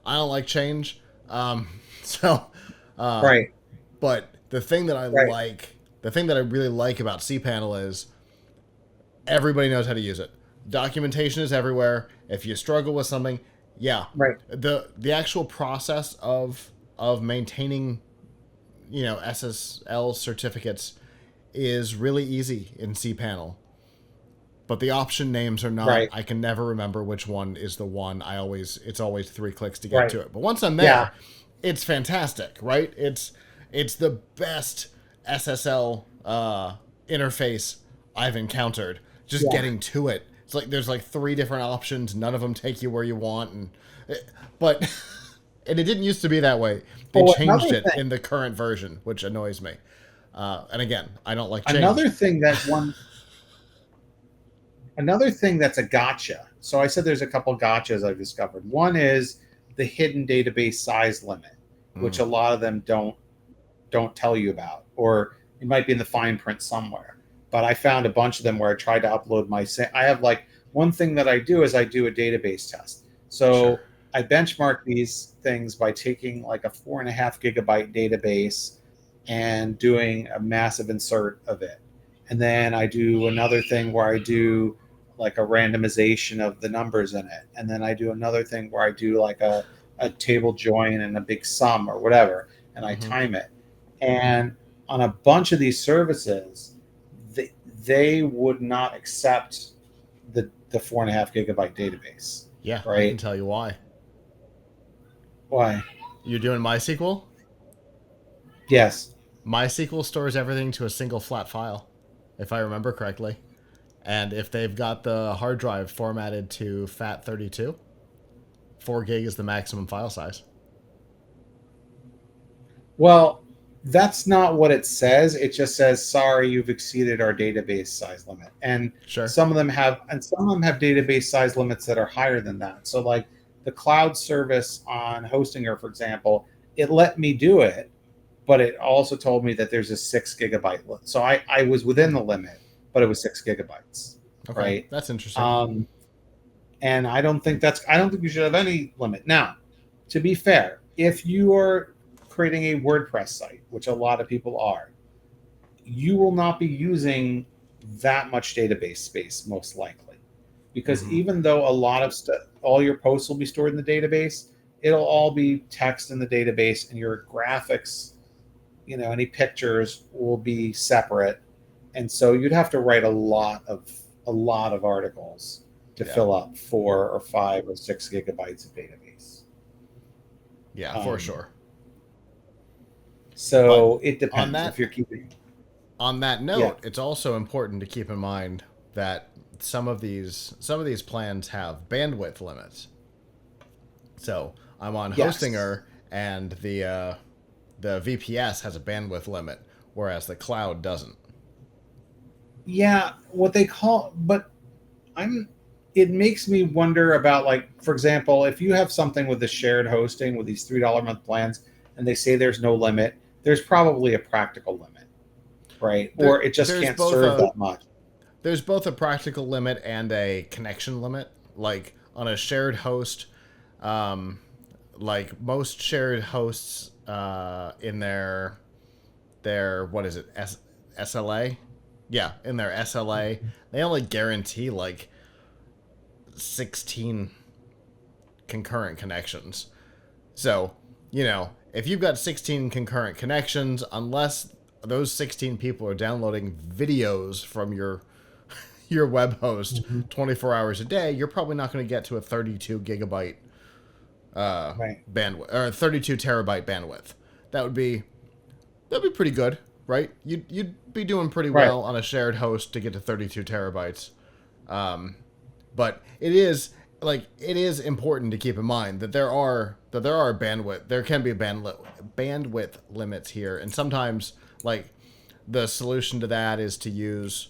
don't like change. Right. But the thing that I really like about cPanel is everybody knows how to use it. Documentation is everywhere. If you struggle with something, right. The actual process of maintaining, SSL certificates is really easy in cPanel. But the option names are not. Right. I can never remember which one is the one. It's always 3 clicks to get to it. But once I'm there, it's fantastic, right? It's the best SSL interface I've encountered. Just getting to it. It's like there's like 3 different options. None of them take you where you want, and it didn't used to be that way. They changed it in the current version, which annoys me. And again, I don't like change. Another thing that's a gotcha. So I said there's a couple gotchas I've discovered. One is the hidden database size limit, which a lot of them don't tell you about, or it might be in the fine print somewhere. But I found a bunch of them where I tried to upload I have like one thing that I do is I do a database test. So I benchmark these things by taking like a 4.5 gigabyte database and doing a massive insert of it. and then I do another thing where I do like a randomization of the numbers in it, and then I do another thing where I do like a table join and a big sum or whatever, and I Mm-hmm. time it. And on a bunch of these services, they would not accept the 4.5 gigabyte database, Yeah, I can right? tell you why. Why? You're doing MySQL? Yes. MySQL stores everything to a single flat file, if I remember correctly. And if they've got the hard drive formatted to FAT32, 4 gig is the maximum file size. Well, that's not what it says. It just says, sorry, you've exceeded our database size limit. And Sure. some of them have database size limits that are higher than that. So like the cloud service on Hostinger, for example, it let me do it, but it also told me that there's a 6 gigabyte limit. So I was within the limit, but it was 6 gigabytes. Okay, Right. that's interesting. And I don't think you should have any limit. Now, to be fair, if you are creating a WordPress site, which a lot of people are, you will not be using that much database space most likely, because even though a lot of stuff, all your posts will be stored in the database, it'll all be text in the database, and your graphics, any pictures will be separate, and so you'd have to write a lot of articles to fill up 4 or 5 or 6 gigabytes of database. Yeah, for sure. So But it depends if you're keeping. On that note, it's also important to keep in mind that some of these plans have bandwidth limits. So I'm on Hostinger, and the VPS has a bandwidth limit, whereas the cloud doesn't. Yeah, what they call, but it makes me wonder about, like, for example, if you have something with the shared hosting with these $3 a month plans, and they say there's no limit, there's probably a practical limit, right? Or it just can't serve that much. There's both a practical limit and a connection limit. Like on a shared host, like most shared hosts in their what is it, SLA? Yeah, in their SLA, they only guarantee like 16 concurrent connections. So, if you've got 16 concurrent connections, unless those 16 people are downloading videos from your web host 24 hours a day, you're probably not going to get to a 32 gigabyte bandwidth, or 32 terabyte bandwidth. That'd be pretty good, right? You'd be doing pretty well on a shared host to get to 32 terabytes. But it is important to keep in mind that there can be bandwidth limits here, and sometimes like the solution to that is to use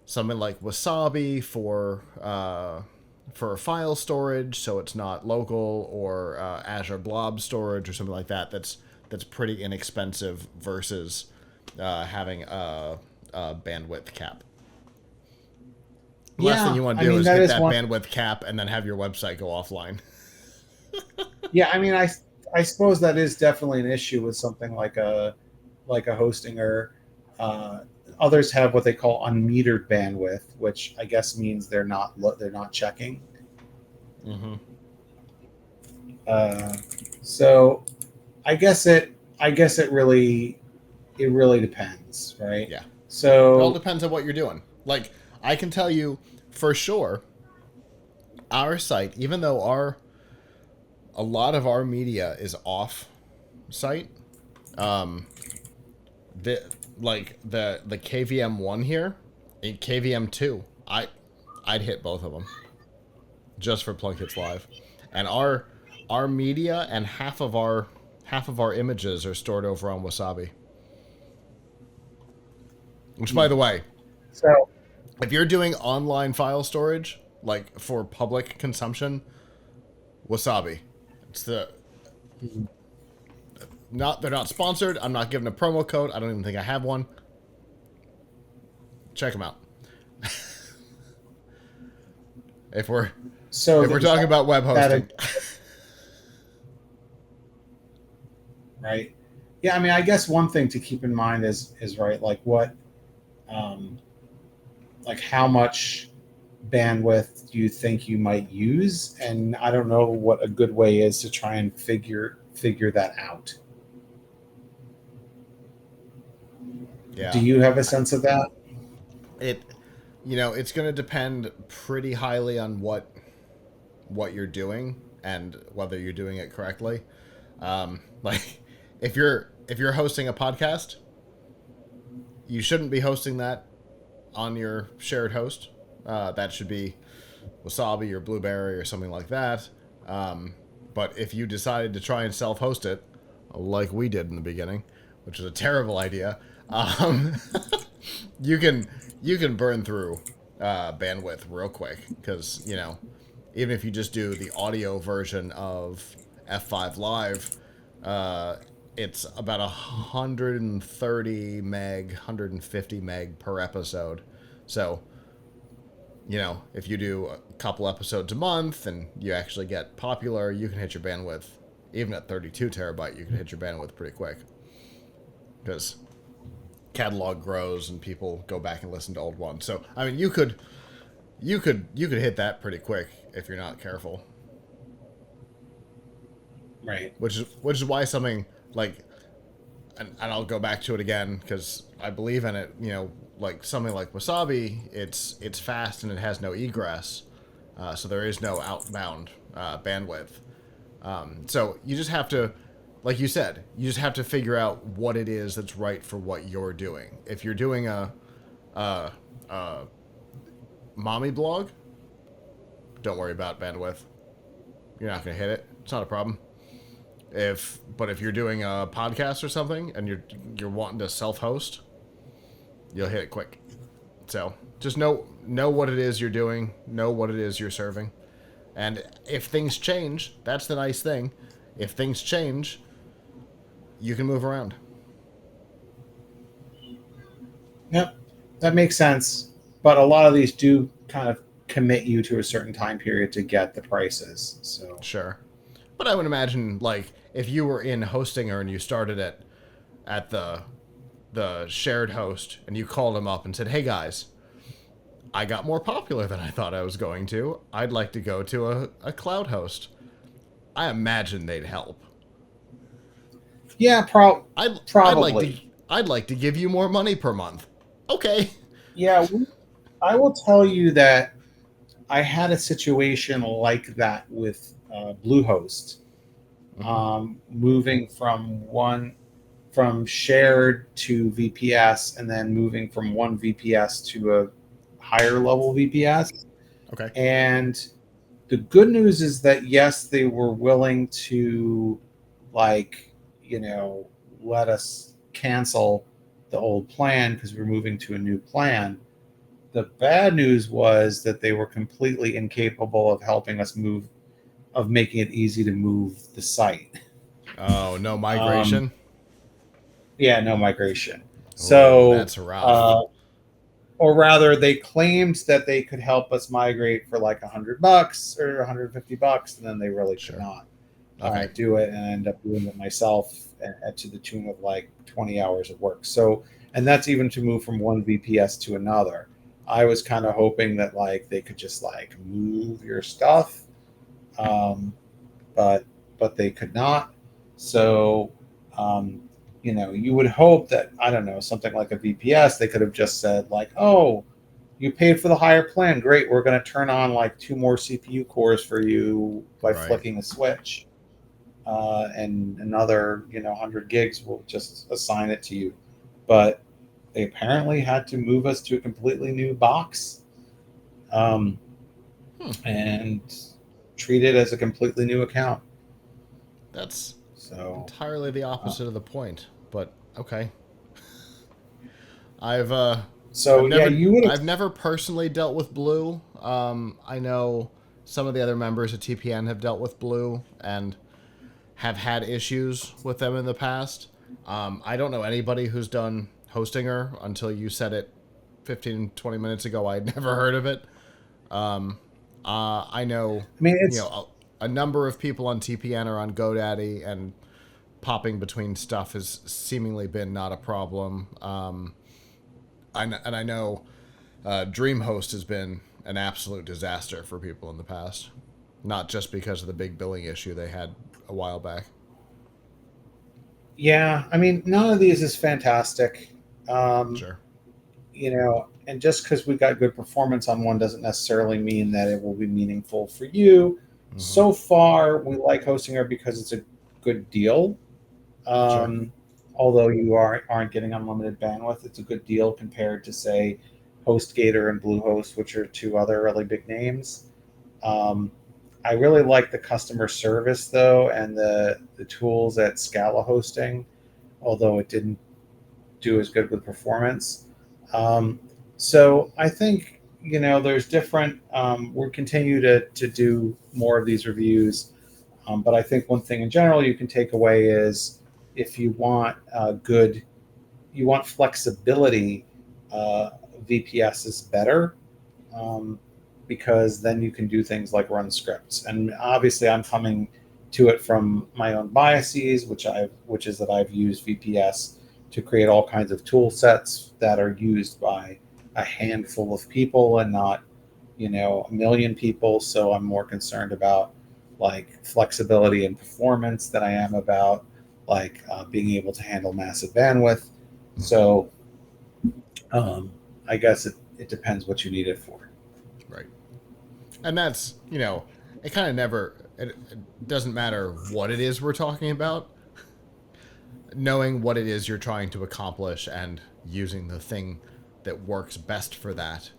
something like Wasabi for file storage, so it's not local, or Azure Blob storage or something like that. That's pretty inexpensive versus having a bandwidth cap. The last thing you want to do is hit that bandwidth cap and then have your website go offline. Yeah, I mean, I suppose that is definitely an issue with something like a hosting, or others have what they call unmetered bandwidth, which I guess means they're not checking. Mm-hmm. So I guess it really depends, right? Yeah. So it all depends on what you're doing. Like, I can tell you for sure, our site, even though a lot of our media is off site, the KVM1 here and KVM2, I'd hit both of them just for PLUGHITZ Live, and our media and half of our images are stored over on Wasabi. Which, by the way, so if you're doing online file storage, like for public consumption, Wasabi. They're not sponsored. I'm not giving a promo code. I don't even think I have one. Check them out. if we're talking about web hosting. Right. Yeah, I mean, I guess one thing to keep in mind is right, like what like how much bandwidth do you think you might use, and I don't know what a good way is to try and figure that out. Do Yeah. you have a sense of that? It, it's going to depend pretty highly on what you're doing and whether you're doing it correctly. Like, if you're hosting a podcast, you shouldn't be hosting that on your shared host. That should be Wasabi or Blueberry or something like that. But if you decided to try and self-host it, like we did in the beginning, which is a terrible idea, um, you can burn through bandwidth real quick because even if you just do the audio version of F5 Live, it's about 130 meg, 150 meg per episode. So, if you do a couple episodes a month and you actually get popular, you can hit your bandwidth. Even at 32 terabyte, you can hit your bandwidth pretty quick. Because catalog grows and people go back and listen to old ones. So, I mean, you could hit that pretty quick if you're not careful. Right. Which is why something like, and I'll go back to it again because I believe in it. Like something like Wasabi, it's fast and it has no egress, so there is no outbound bandwidth. So you just have to, like you said, you just have to figure out what it is that's right for what you're doing. If you're doing a mommy blog, don't worry about bandwidth. You're not gonna hit it. It's not a problem. But if you're doing a podcast or something and you're wanting to self-host, you'll hit it quick. So just know what it is you're doing, know what it is you're serving, and if things change, that's the nice thing. If things change, you can move around. Yep, that makes sense. But a lot of these do kind of commit you to a certain time period to get the prices. So Sure. But I would imagine, like, if you were in Hostinger and you started at the shared host and you called them up and said, "Hey guys, I got more popular than I thought I was going to. I'd like to go to a cloud host." I imagine they'd help. yeah, probably. I'd like to give you more money per month. Okay. Yeah, I will tell you that I had a situation like that with Bluehost, moving from shared to VPS, and then moving from one VPS to a higher level VPS. Okay. And the good news is that yes, they were willing to, like, let us cancel the old plan because we're moving to a new plan. The bad news was that they were completely incapable of helping us of making it easy to move the site. Oh, no migration? Yeah, no migration. Oh, So, that's rough. or rather, they claimed that they could help us migrate for like $100 or $150, and then they really could Sure. not Okay. do it, and I ended up doing it myself to the tune of like 20 hours of work. So, and that's even to move from one VPS to another. I was kind of hoping that like they could just like move your stuff, um, but they could not. So, you would hope that, I don't know, something like a VPS, they could have just said like, "Oh, you paid for the higher plan, great. We're going to turn on like 2 more CPU cores for you by Right. flicking a switch, and another 100 gigs. We'll just assign it to you." But they apparently had to move us to a completely new box, and treat it as a completely new account. That's So, entirely the uh, opposite of the point, but okay. I've so yeah, you would have. I've never personally dealt with Blue. I know some of the other members of TPN have dealt with Blue and have had issues with them in the past. I don't know anybody who's done Hostinger until you said it 15, 20 minutes ago. I'd never heard of it. I know, I mean, it's a number of people on TPN are on GoDaddy, and popping between stuff has seemingly been not a problem. And I know DreamHost has been an absolute disaster for people in the past. Not just because of the big billing issue they had a while back. Yeah, I mean, none of these is fantastic. Sure. And just because we got good performance on one doesn't necessarily mean that it will be meaningful for you. Mm-hmm. So far, we like HostingR because it's a good deal. Sure. Although you aren't getting unlimited bandwidth, it's a good deal compared to, say, HostGator and Bluehost, which are two other really big names. I really like the customer service, though, and the tools at Scala Hosting, although it didn't do as good with performance. So I think, there's different, we'll continue to do more of these reviews. But I think one thing in general you can take away is if you want you want flexibility, VPS is better, because then you can do things like run scripts. And obviously I'm coming to it from my own biases, which is that I've used VPS to create all kinds of tool sets that are used by a handful of people and not, a million people. So I'm more concerned about like flexibility and performance than I am about being able to handle massive bandwidth. So I guess it depends what you need it for. Right. And that's, it kind of it doesn't matter what it is we're talking about. Knowing what it is you're trying to accomplish and using the thing that works best for that,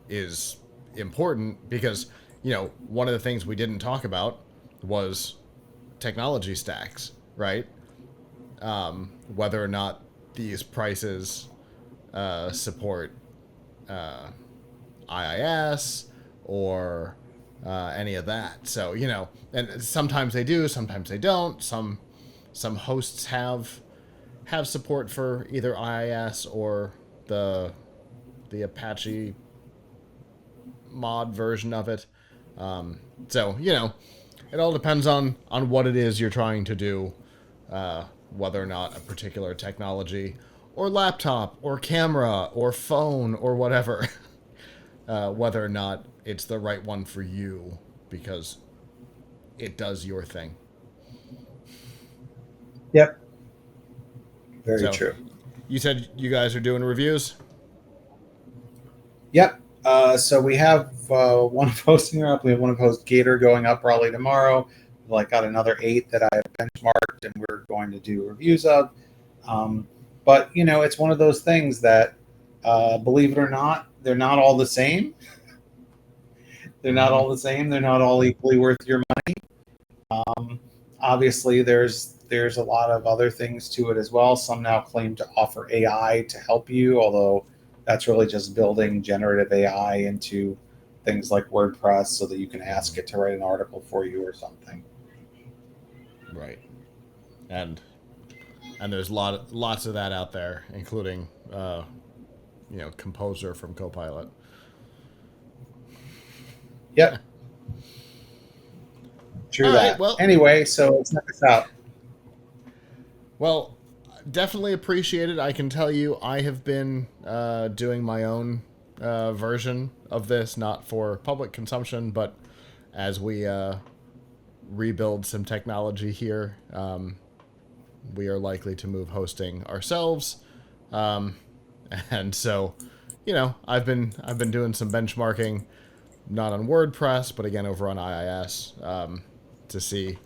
is important because, one of the things we didn't talk about was technology stacks, right? Whether or not these prices support IIS or any of that. So, and sometimes they do, sometimes they don't. Some hosts have support for either IIS or the Apache mod version of it. So, it all depends on what it is you're trying to do, whether or not a particular technology or laptop or camera or phone or whatever, whether or not it's the right one for you because it does your thing. Yep. Very true. You said you guys are doing reviews? Yep. So we have one of HostingR up. We have one of HostGator going up probably tomorrow. Got another 8 that I have benchmarked and we're going to do reviews of. But, it's one of those things that, believe it or not, they're not all the same. They're not all the same. They're not all equally worth your money. Obviously, there's a lot of other things to it as well. Some now claim to offer AI to help you, although that's really just building generative AI into things like WordPress so that you can ask it to write an article for you or something. Right. And there's lots of that out there, including Composer from Copilot. Yep. True that. Right, well, anyway, so let's knock this out. Well, definitely appreciate it. I can tell you I have been doing my own version of this, not for public consumption, but as we rebuild some technology here, we are likely to move hosting ourselves. And so, I've been doing some benchmarking, not on WordPress, but again over on IIS, to see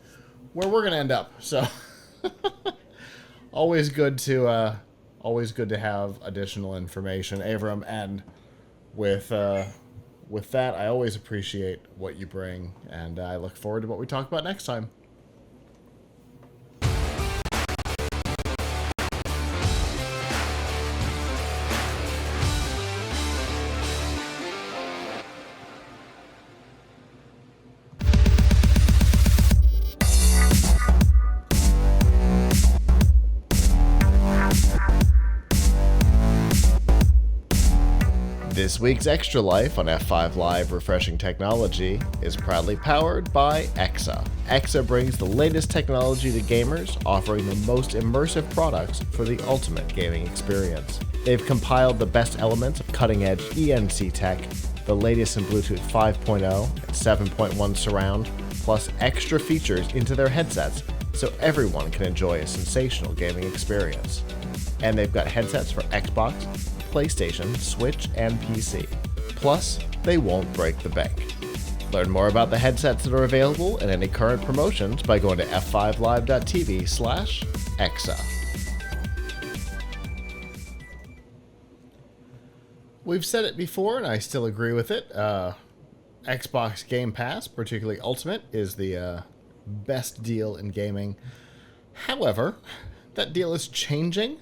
where we're going to end up. So always good to have additional information, Avram, and with that, I always appreciate what you bring, and I look forward to what we talk about next time. This week's Extra Life on F5 Live Refreshing Technology is proudly powered by EXA. EXA brings the latest technology to gamers, offering the most immersive products for the ultimate gaming experience. They've compiled the best elements of cutting-edge ENC tech, the latest in Bluetooth 5.0 and 7.1 surround, plus extra features into their headsets so everyone can enjoy a sensational gaming experience. And they've got headsets for Xbox, PlayStation, Switch, and PC. Plus, they won't break the bank. Learn more about the headsets that are available and any current promotions by going to f5live.tv/exa. We've said it before, and I still agree with it. Xbox Game Pass, particularly Ultimate, is the best deal in gaming. However, that deal is changing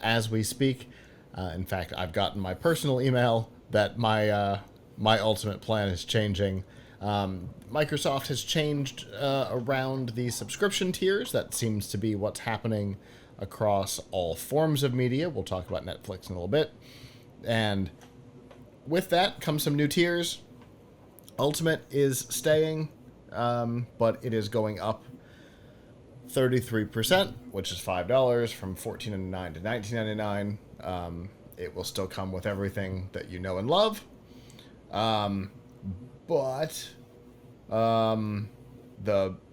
as we speak. In fact, I've gotten my personal email that my Ultimate plan is changing. Microsoft has changed around the subscription tiers. That seems to be what's happening across all forms of media. We'll talk about Netflix in a little bit. And with that comes some new tiers. Ultimate is staying, but it is going up 33%, which is $5 from $14.99 to $19.99. It will still come with everything that you know and love. But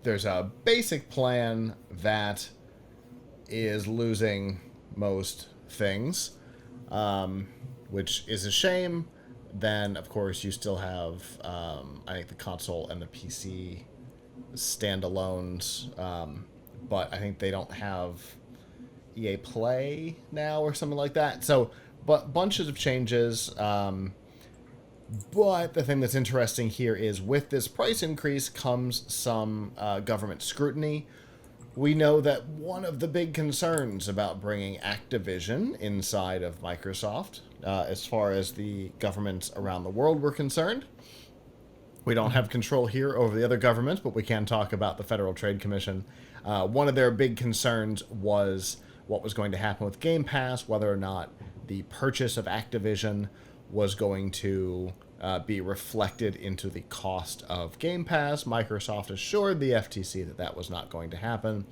there's a basic plan that is losing most things, which is a shame. Then, of course, you still have, I think, the console and the PC standalones, but I think they don't have EA Play now or something like that. So, but bunches of changes. But the thing that's interesting here is with this price increase comes some government scrutiny. We know that one of the big concerns about bringing Activision inside of Microsoft, as far as the governments around the world were concerned, we don't have control here over the other governments, but we can talk about the Federal Trade Commission. One of their big concerns was what was going to happen with Game Pass, whether or not the purchase of Activision was going to be reflected into the cost of Game Pass. Microsoft assured the FTC that that was not going to happen.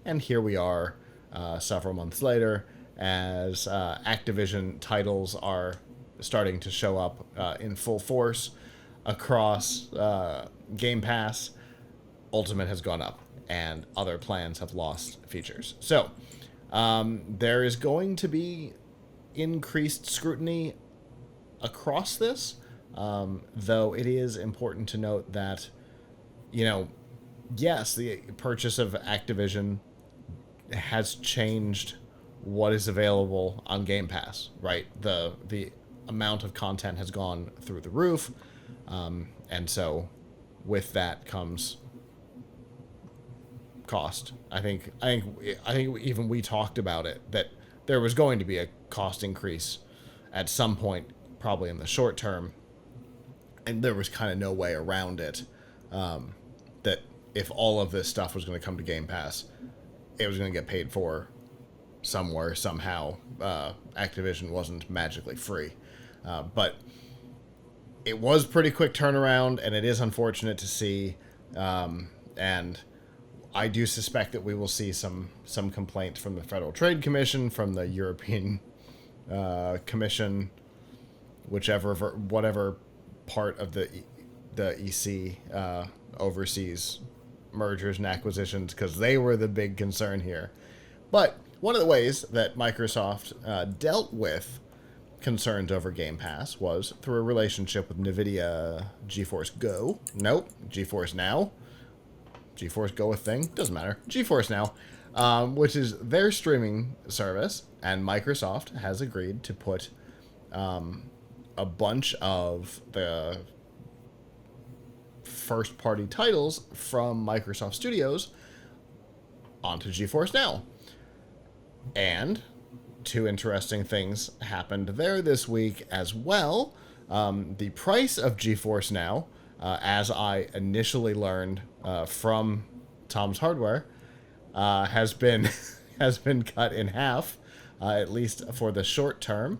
And here we are several months later as Activision titles are starting to show up in full force across Game Pass. Ultimate has gone up and other plans have lost features. So there is going to be increased scrutiny across this, though it is important to note that, you know, yes, the purchase of Activision has changed what is available on Game Pass, right? The amount of content has gone through the roof, and so with that comes cost. I think even we talked about it, that there was going to be a cost increase at some point, probably in the short term, and there was kind of no way around it. That if all of this stuff was going to come to Game Pass, it was going to get paid for somewhere, somehow. Activision wasn't magically free. But it was pretty quick turnaround, and it is unfortunate to see. And I do suspect that we will see some complaints from the Federal Trade Commission, from the European Commission, whatever part of the EC oversees mergers and acquisitions, because they were the big concern here. But one of the ways that Microsoft dealt with concerns over Game Pass was through a relationship with NVIDIA GeForce Go. Nope, GeForce Now. GeForce Go a thing? Doesn't matter. GeForce Now, which is their streaming service, and Microsoft has agreed to put a bunch of the first-party titles from Microsoft Studios onto GeForce Now. And two interesting things happened there this week as well. The price of GeForce Now, as I initially learned from Tom's Hardware, has been cut in half, at least for the short term,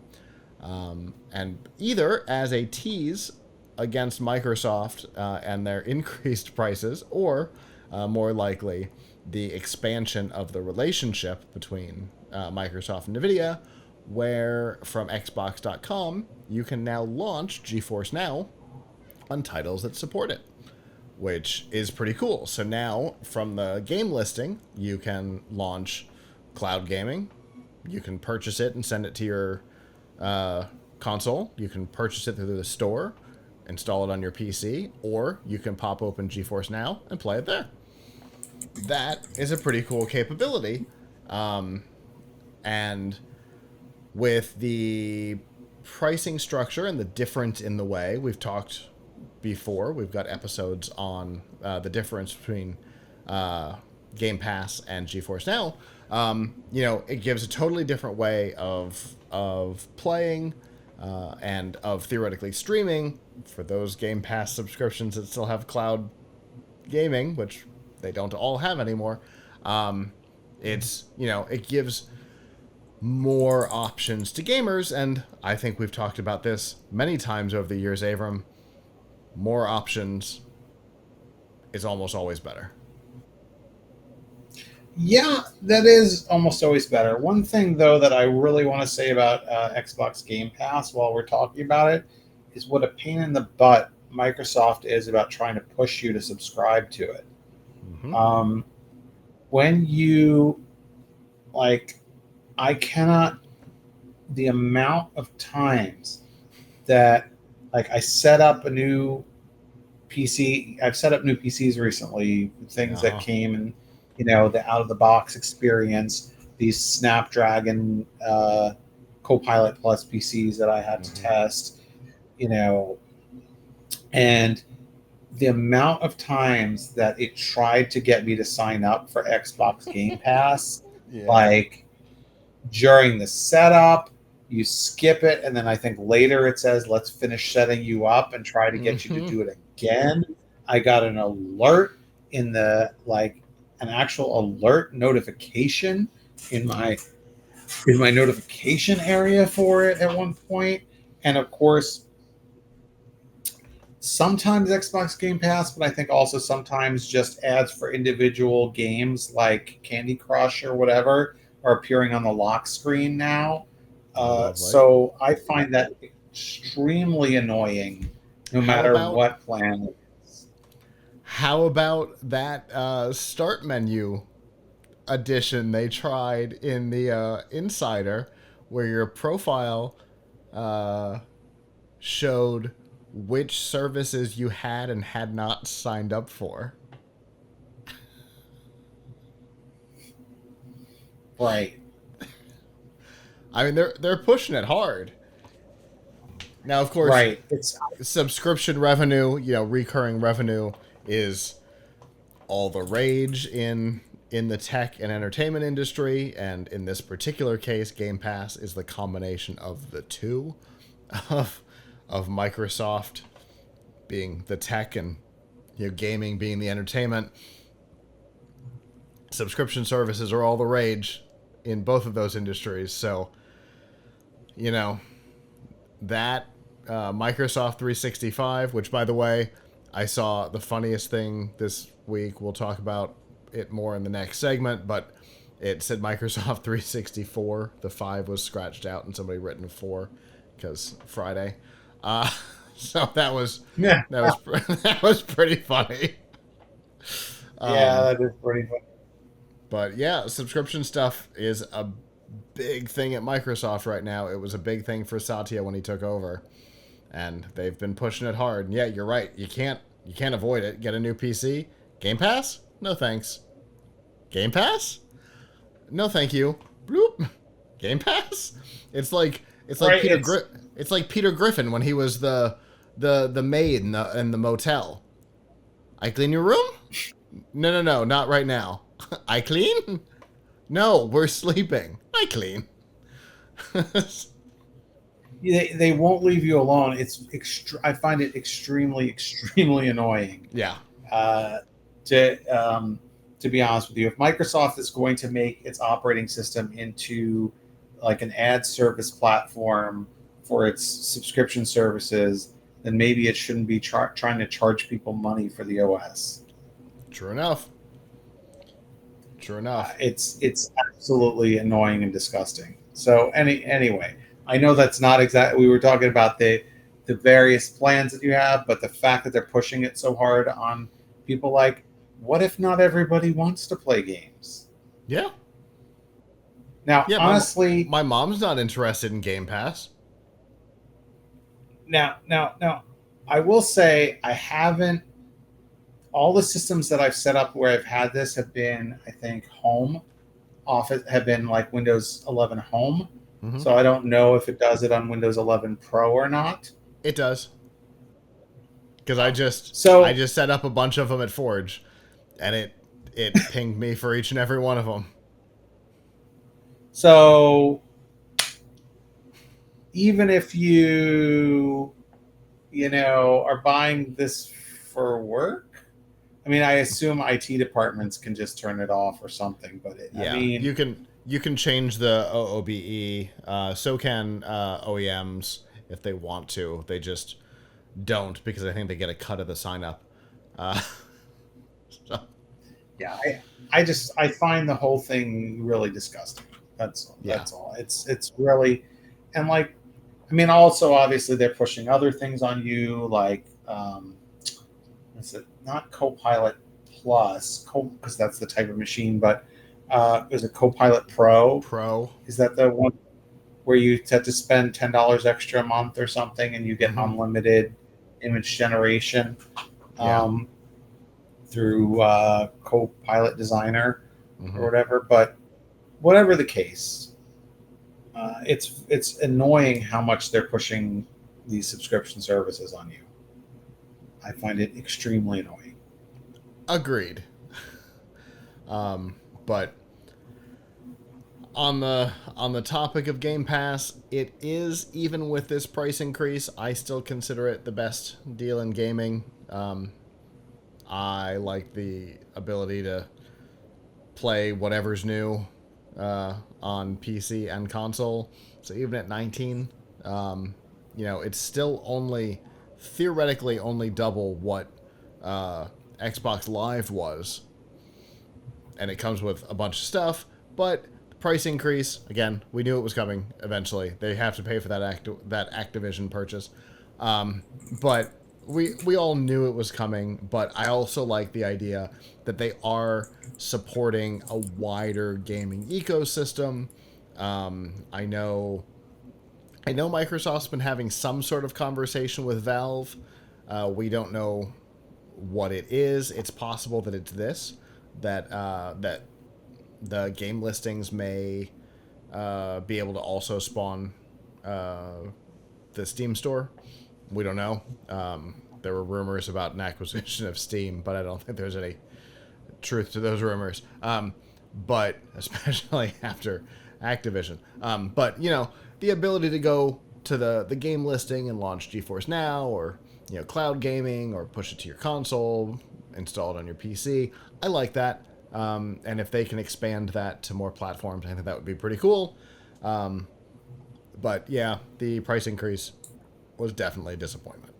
and either as a tease against Microsoft and their increased prices, or more likely the expansion of the relationship between Microsoft and NVIDIA where from Xbox.com, you can now launch GeForce Now on titles that support it, which is pretty cool. So now, from the game listing, you can launch cloud gaming. You can purchase it and send it to your console. You can purchase it through the store, install it on your PC, or you can pop open GeForce Now and play it there. That is a pretty cool capability. And with the pricing structure and the difference in the way, we've talked before, we've got episodes on the difference between Game Pass and GeForce Now. It gives a totally different way of playing and of theoretically streaming for those Game Pass subscriptions that still have cloud gaming, which they don't all have anymore. It gives more options to gamers, and I think we've talked about this many times over the years, Avram. More options is almost always better. Yeah, that is almost always better. One thing, though, that I really want to say about Xbox Game Pass while we're talking about it is what a pain in the butt Microsoft is about trying to push you to subscribe to it. Mm-hmm. When you, I cannot, the amount of times that, I set up a new PC, I've set up new PCs recently, things that came and, the out-of-the-box experience, these Snapdragon Copilot Plus PCs that I had to test, and the amount of times that it tried to get me to sign up for Xbox Game Pass, during the setup, you skip it, and then I think later it says, let's finish setting you up and try to get you to do it again. I got an alert in the, an actual alert notification in my notification area for it at one point. And of course, sometimes Xbox Game Pass, but I think also sometimes just ads for individual games like Candy Crush or whatever are appearing on the lock screen now. So I find that extremely annoying no matter what plan it is. How about that start menu addition they tried in the Insider, where your profile showed which services you had and had not signed up for? Right. I mean, they're pushing it hard. Now, of course, it's subscription revenue, recurring revenue is all the rage in the tech and entertainment industry, and in this particular case, Game Pass is the combination of the two, of Microsoft being the tech and gaming being the entertainment. Subscription services are all the rage in both of those industries, so that Microsoft 365, which, by the way, I saw the funniest thing this week. We'll talk about it more in the next segment, but it said Microsoft 364. The 5 was scratched out and somebody written a 4 because Friday. So that was that was pretty funny. That is pretty funny. But yeah, subscription stuff is a big thing at Microsoft right now. It was a big thing for Satya when he took over, and they've been pushing it hard. And yeah, you're right. You can't avoid it. Get a new PC. Game Pass? No thanks. Game Pass? No thank you. Bloop. Game Pass? It's like Peter Griffin when he was the maid in the motel. I clean your room? No, not right now. I clean? No, we're sleeping. I clean. They won't leave you alone. I find it extremely, extremely annoying. Yeah. To be honest with you, if Microsoft is going to make its operating system into an ad service platform for its subscription services, then maybe it shouldn't be trying to charge people money for the OS. True enough. It's absolutely annoying and disgusting. So anyway, I know that's not exactly. We were talking about the various plans that you have, but the fact that they're pushing it so hard on people, like, what if not everybody wants to play games? Yeah. Now, Yeah, honestly, my mom's not interested in Game Pass. now, I will say I haven't. All the systems that I've set up where I've had this have been, I think, home office, have been like Windows 11 Home. Mm-hmm. So I don't know if it does it on Windows 11 Pro or not. It does. Because I just set up a bunch of them at Forge, and it pinged me for each and every one of them. So even if you are buying this for work, I mean, I assume IT departments can just turn it off or something. But Yeah, I mean, you can change the OOBE. So can OEMs if they want to. They just don't, because I think they get a cut of the sign up. So. Yeah, I find the whole thing really disgusting. That's all. It's really, and like, I mean, also obviously they're pushing other things on you, like is it not Copilot Plus? Because that's the type of machine, but is it Copilot Pro? Pro. Is that the one where you had to spend $10 extra a month or something, and you get unlimited image generation through Copilot Designer or whatever? But whatever the case, it's annoying how much they're pushing these subscription services on you. I find it extremely annoying. Agreed. But on the topic of Game Pass, it is, even with this price increase, I still consider it the best deal in gaming. I like the ability to play whatever's new on PC and console. So even at $19, it's still theoretically only double what Xbox Live was. And it comes with a bunch of stuff, but the price increase, again, we knew it was coming eventually. They have to pay for that Activision purchase. But we all knew it was coming, but I also like the idea that they are supporting a wider gaming ecosystem. I know Microsoft's been having some sort of conversation with Valve. We don't know what it is. It's possible that it's this, that the game listings may be able to also spawn the Steam store. We don't know. There were rumors about an acquisition of Steam, but I don't think there's any truth to those rumors. But especially after Activision. But the ability to go to the game listing and launch GeForce Now, or cloud gaming, or push it to your console, install it on your PC. I like that. And if they can expand that to more platforms, I think that would be pretty cool. But yeah, the price increase was definitely a disappointment.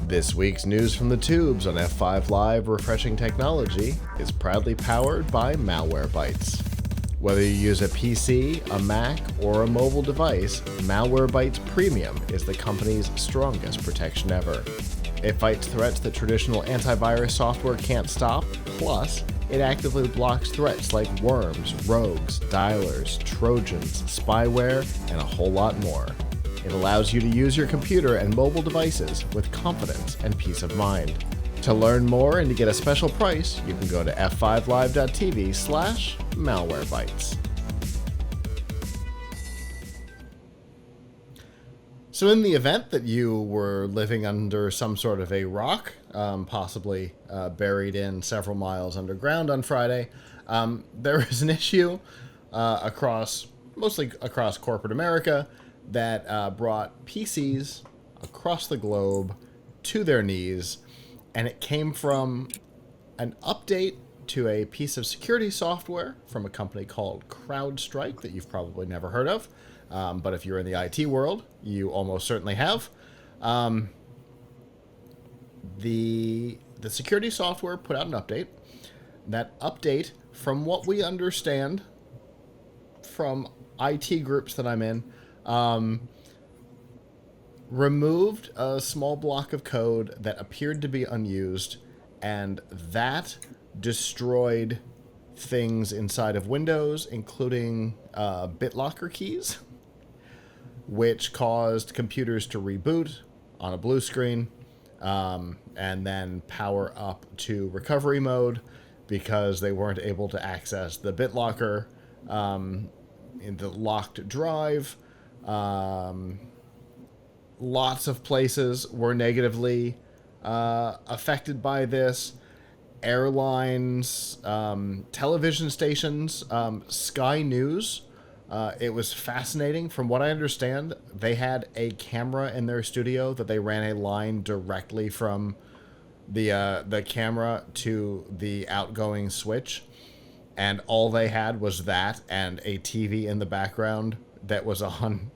This week's news from the tubes on F5 Live Refreshing Technology is proudly powered by Malwarebytes. Whether you use a PC, a Mac, or a mobile device, Malwarebytes Premium is the company's strongest protection ever. It fights threats that traditional antivirus software can't stop, plus it actively blocks threats like worms, rogues, dialers, trojans, spyware, and a whole lot more. It allows you to use your computer and mobile devices with confidence and peace of mind. To learn more and to get a special price, you can go to f5live.tv/malwarebytes. So in the event that you were living under some sort of a rock, possibly buried in several miles underground on Friday, there is an issue mostly across corporate America, that brought PCs across the globe to their knees, and it came from an update to a piece of security software from a company called CrowdStrike that you've probably never heard of, but if you're in the IT world, you almost certainly have. The security software put out an update. That update, from what we understand from IT groups that I'm in, removed a small block of code that appeared to be unused, and that destroyed things inside of Windows, including BitLocker keys, which caused computers to reboot on a blue screen, and then power up to recovery mode because they weren't able to access the BitLocker in the locked drive. Lots of places were negatively affected by this. Airlines, television stations, Sky News. It was fascinating. From what I understand, they had a camera in their studio that they ran a line directly from the camera to the outgoing switch, and all they had was that and a TV in the background that was on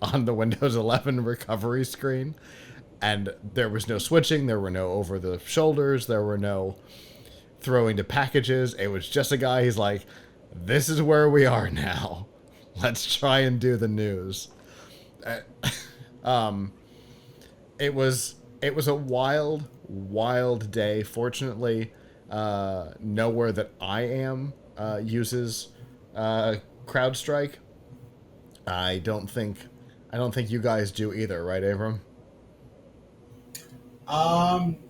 the Windows 11 recovery screen. And there was no switching, there were no over the shoulders, there were no throwing to packages. It was just a guy, he's like, this is where we are now. Let's try and do the news. It was a wild day. Fortunately, nowhere that I am uses CrowdStrike. I don't think you guys do either, right, Avram?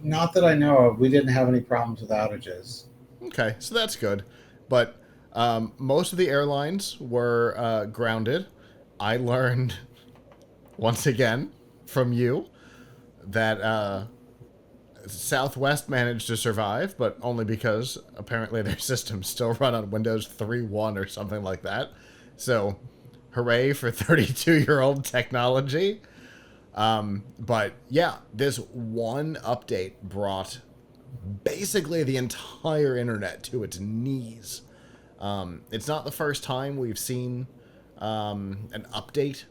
Not that I know of. We didn't have any problems with outages. Okay, so that's good. But most of the airlines were grounded. I learned, once again, from you, that Southwest managed to survive, but only because apparently their systems still run on Windows 3.1 or something like that. So, hooray for 32-year-old technology. But yeah, this one update brought basically the entire internet to its knees. It's not the first time we've seen an update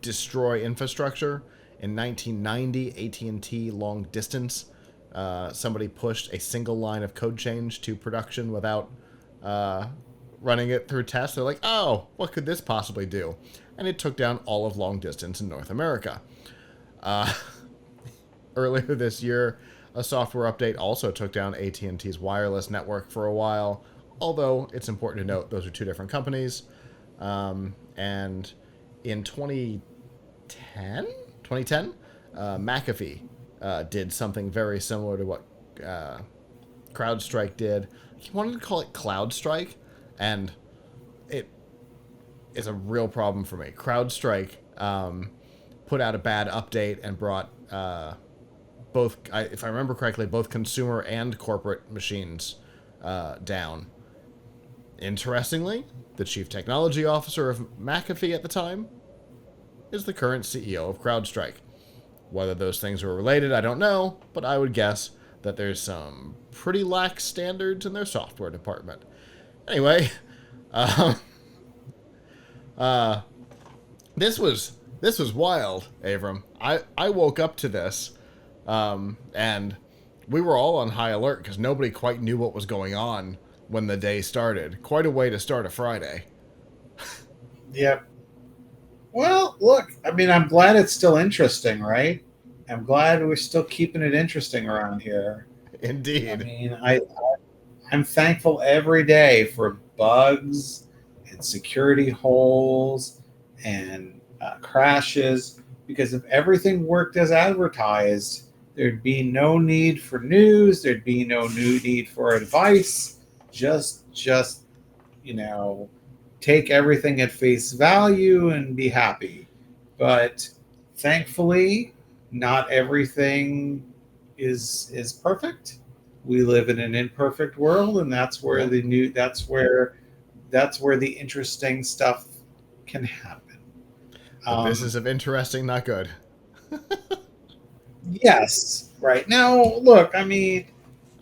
destroy infrastructure. In 1990, AT&T long distance, somebody pushed a single line of code change to production without running it through tests. They're like, oh, what could this possibly do? And it took down all of long distance in North America. Earlier this year, a software update also took down AT&T's wireless network for a while, although it's important to note those are two different companies. And in 2010, McAfee did something very similar to what CrowdStrike did. He wanted to call it CloudStrike, and it is a real problem for me. CrowdStrike put out a bad update and brought both, if I remember correctly, both consumer and corporate machines down. Interestingly, the chief technology officer of McAfee at the time is the current CEO of CrowdStrike. Whether those things were related, I don't know, but I would guess that there's some pretty lax standards in their software department. Anyway, this was wild, Avram. I woke up to this, and we were all on high alert because nobody quite knew what was going on when the day started. Quite a way to start a Friday. Yep. Well, look, I mean, I'm glad it's still interesting, right? I'm glad we're still keeping it interesting around here. Indeed. I mean, I'm thankful every day for bugs and security holes and crashes, because if everything worked as advertised, there'd be no need for news. There'd be no new need for advice. Just take everything at face value and be happy. But thankfully, not everything is perfect. We live in an imperfect world, and that's where that's where the interesting stuff can happen. This is of interesting, not good. Yes. Right. Now, look, I mean,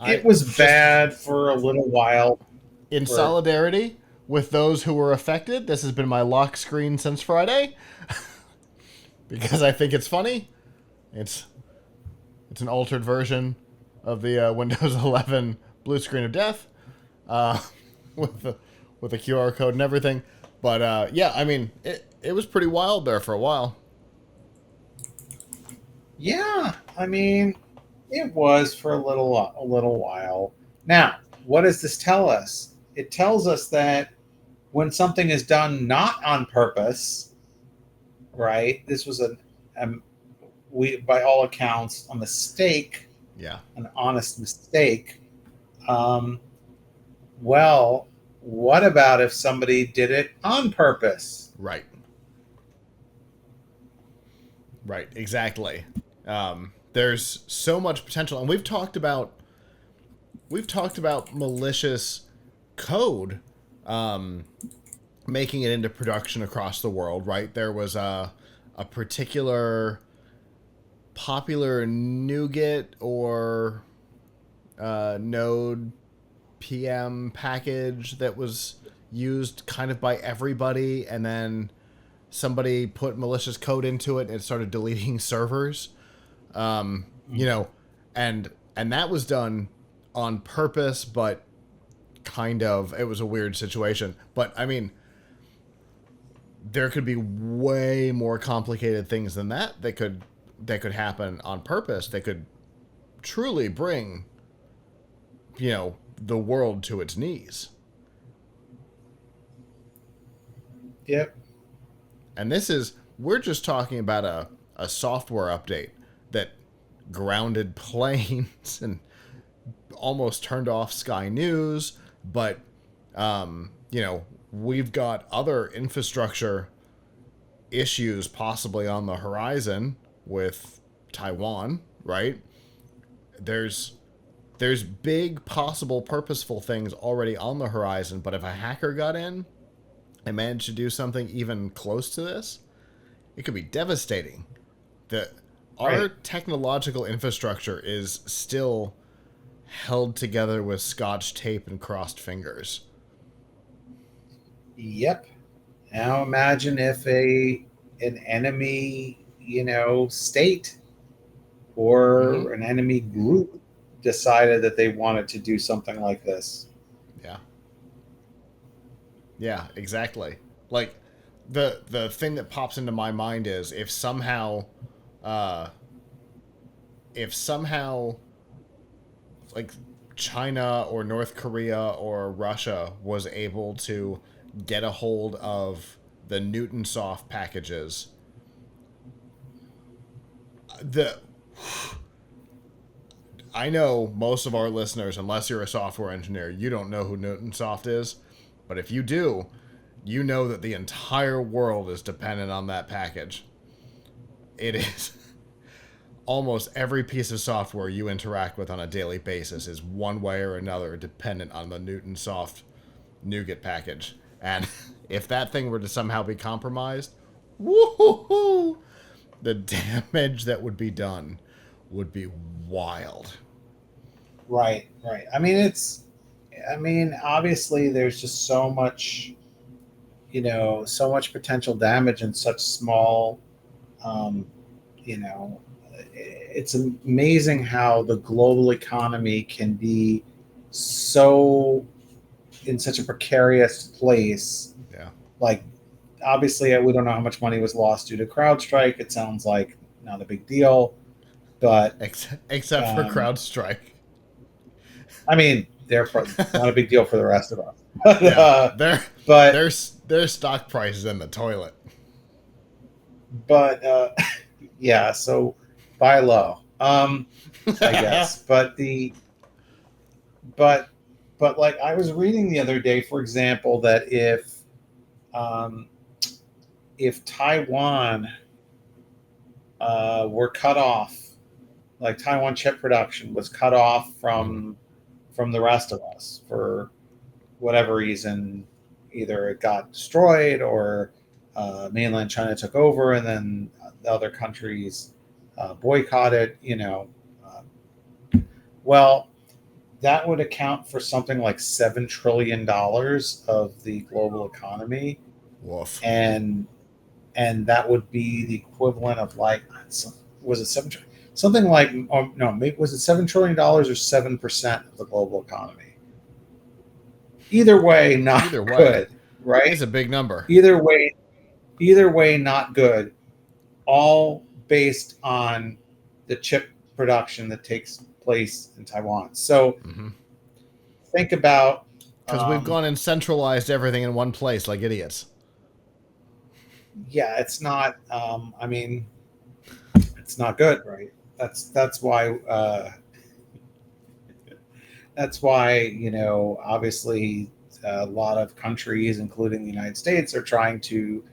it was bad for a little while. In solidarity with those who were affected, this has been my lock screen since Friday. because I think it's funny. It's it's an altered version of the Windows 11 blue screen of death, uh, with the QR code and everything. But yeah, I mean, it was pretty wild there for a while. Yeah, I mean, it was for a little while. Now, what does this tell us? It tells us that when something is done not on purpose, right? This was we by all accounts a mistake, Yeah. an honest mistake. Um, well, what about if somebody did it on purpose? Right. Right. Exactly. There's so much potential, and we've talked about malicious code, um, making it into production across the world. Right. There was a particular popular NuGet or Node PM package that was used kind of by everybody, and then somebody put malicious code into it and it started deleting servers. You know, and that was done on purpose, but kind of it was a weird situation. But I mean, there could be way more complicated things than that could happen on purpose. They could truly bring, the world to its knees. Yep. And we're just talking about a software update that grounded planes and almost turned off Sky News. But, we've got other infrastructure issues possibly on the horizon with Taiwan, right? There's big possible purposeful things already on the horizon, but if a hacker got in and managed to do something even close to this, it could be devastating. Our technological infrastructure is still held together with scotch tape and crossed fingers. Yep. Now imagine if an enemy, state Mm-hmm. or an enemy group decided that they wanted to do something like this. Yeah. Yeah, exactly. Like the thing that pops into my mind is uh if somehow like China or North Korea or Russia was able to get a hold of the Newton Soft packages, the I know most of our listeners, unless you're a software engineer, you don't know who Newton Soft is, but if you do, you know that the entire world is dependent on that package. It is almost every piece of software you interact with on a daily basis is one way or another dependent on the Newton Soft NuGet package. And if that thing were to somehow be compromised, woohoo, the damage that would be done would be wild. Right, right. I mean, obviously there's just so much, so much potential damage in such small, um, you know, it's amazing how the global economy can be so in such a precarious place. Yeah. Like, obviously, we don't know how much money was lost due to CrowdStrike. It sounds like not a big deal, but Except for um, CrowdStrike. I mean, therefore, not a big deal for the rest of us. but, Yeah. uh, Their but their stock price is in the toilet. but yeah, so buy low, I guess. But but like I was reading the other day, for example, that um, if Taiwan were cut off, like Taiwan chip production was cut off Mm-hmm. from the rest of us for whatever reason, either it got destroyed or mainland China took over, and then the other countries boycotted. Well, that would account for something like $7 trillion of the global economy, Woof. and and that would be the equivalent of like, was it something like, no, maybe was it $7 trillion or 7% of the global economy? Either way, not good, right? It's a big number. Either way, not good. All based on the chip production that takes place in Taiwan. So think about, because we've gone and centralized everything in one place like idiots. Yeah, it's not. I mean, it's not good, right? That's why. That's why, obviously, a lot of countries, including the United States, are trying to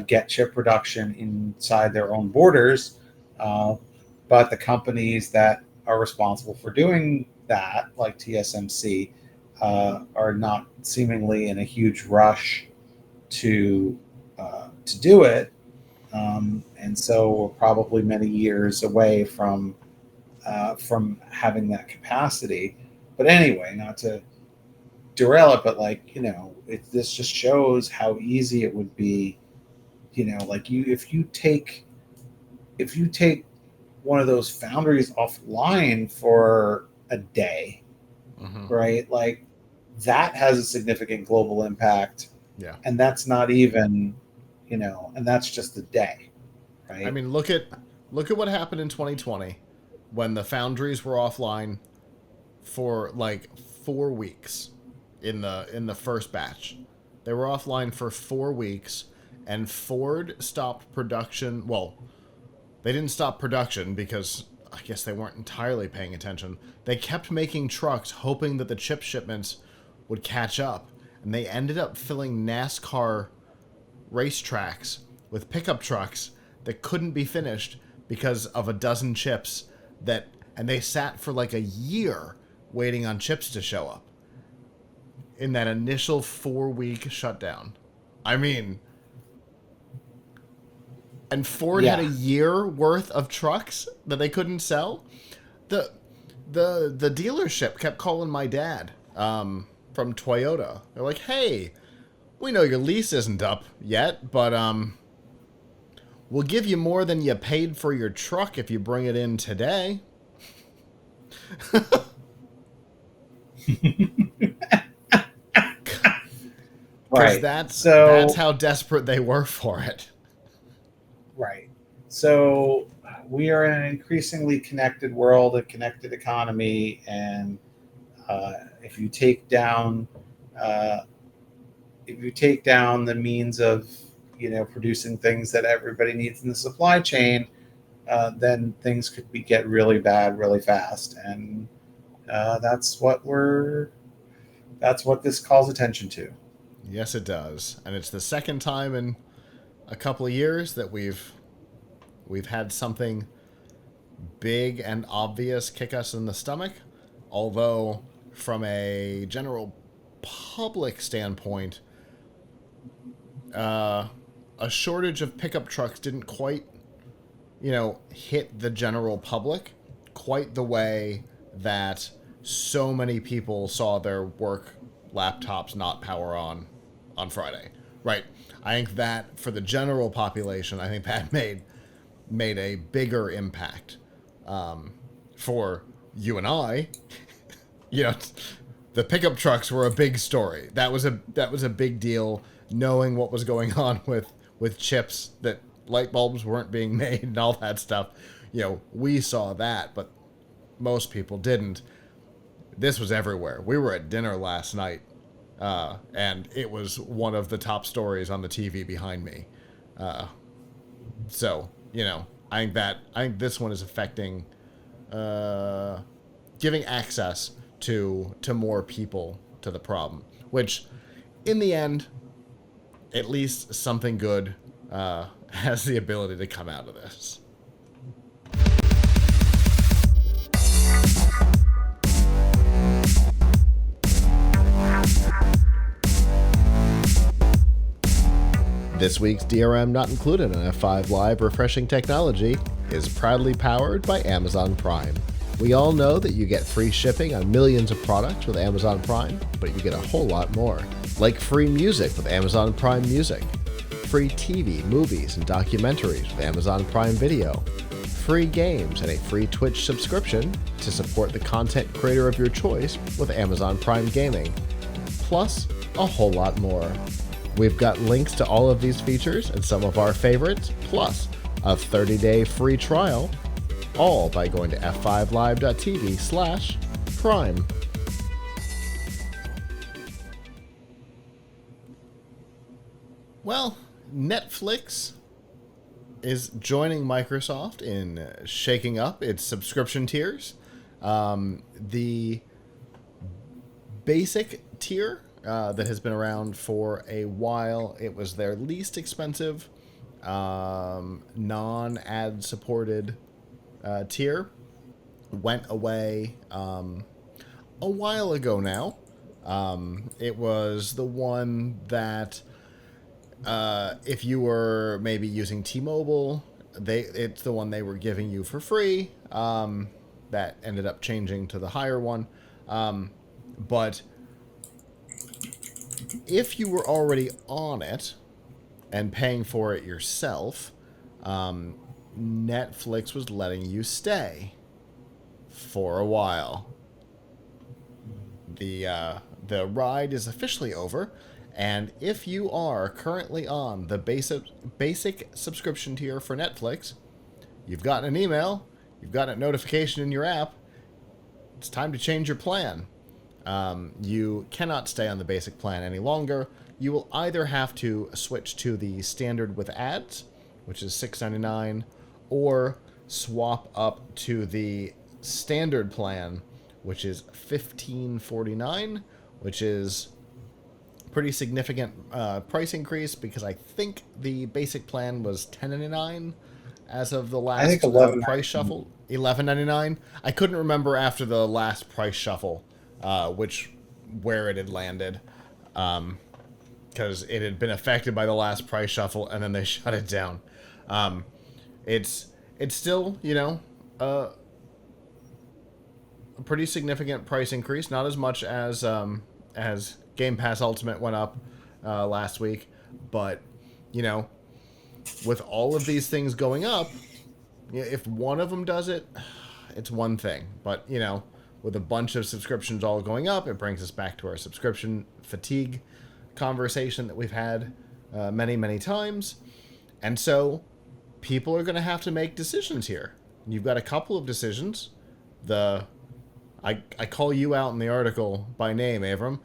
get chip production inside their own borders. But the companies that are responsible for doing that, like TSMC, are not seemingly in a huge rush to do it, and so we're probably many years away from having that capacity. But anyway, not to derail it, but this just shows how easy it would be. If you take one of those foundries offline for a day, right? Like that has a significant global impact. Yeah. And that's not even, and that's just a day, right? I mean, look at what happened in 2020 when the foundries were offline for like 4 weeks in the first batch. They were offline for 4 weeks, and Ford stopped production. Well, they didn't stop production because I guess they weren't entirely paying attention. They kept making trucks hoping that the chip shipments would catch up. And they ended up filling NASCAR racetracks with pickup trucks that couldn't be finished because of a dozen chips and they sat for like a year waiting on chips to show up in that initial 4-week shutdown. I mean, and Ford had a year worth of trucks that they couldn't sell. The dealership kept calling my dad, from Toyota. They're like, hey, we know your lease isn't up yet, but we'll give you more than you paid for your truck if you bring it in today. Right. That's how desperate they were for it. Right. So we are in an increasingly connected world, a connected economy, and if you take down the means of producing things that everybody needs in the supply chain, then things could get really bad really fast, and that's what this calls attention to. Yes, it does, and it's the second time in a couple of years that we've had something big and obvious kick us in the stomach, although from a general public standpoint, a shortage of pickup trucks didn't quite, hit the general public quite the way that so many people saw their work laptops not power on Friday, right? I think that for the general population, I think that made a bigger impact. For you and I, the pickup trucks were a big story. That was a big deal, knowing what was going on with chips, that light bulbs weren't being made and all that stuff. We saw that, but most people didn't. This was everywhere. We were at dinner last night, and it was one of the top stories on the TV behind me. So, I think this one is affecting, giving access to more people to the problem, which in the end, at least something good has the ability to come out of this. This week's DRM Not Included on F5 Live Refreshing Technology is proudly powered by Amazon Prime. We all know that you get free shipping on millions of products with Amazon Prime, but you get a whole lot more, like free music with Amazon Prime Music. free TV, movies, and documentaries with Amazon Prime Video, free games, and a free Twitch subscription to support the content creator of your choice with Amazon Prime Gaming, plus a whole lot more. We've got links to all of these features and some of our favorites, plus a 30-day free trial, all by going to f5live.tv/prime. Well, Netflix is joining Microsoft in shaking up its subscription tiers. The basic tier that has been around for a while, it was their least expensive non-ad supported tier, went away a while ago now. It was the one that if you were maybe using T-Mobile, it's the one they were giving you for free. That ended up changing to the higher one. But if you were already on it and paying for it yourself, Netflix was letting you stay for a while. The ride is officially over, and if you are currently on the basic subscription tier for Netflix, you've gotten an email, you've gotten a notification in your app, it's time to change your plan. You cannot stay on the basic plan any longer. You will either have to switch to the standard with ads, which is $6.99, or swap up to the standard plan, which is $15.49, which is pretty significant price increase, because I think the basic plan was $10.99 as of the last price shuffle. $11.99. I couldn't remember after the last price shuffle where it had landed, because it had been affected by the last price shuffle and then they shut it down. It's still, a pretty significant price increase, not as much as Game Pass Ultimate went up last week, but with all of these things going up, if one of them does it, it's one thing. But with a bunch of subscriptions all going up, it brings us back to our subscription fatigue conversation that we've had many times. And so people are going to have to make decisions here. You've got a couple of decisions. I call you out in the article by name, Avram.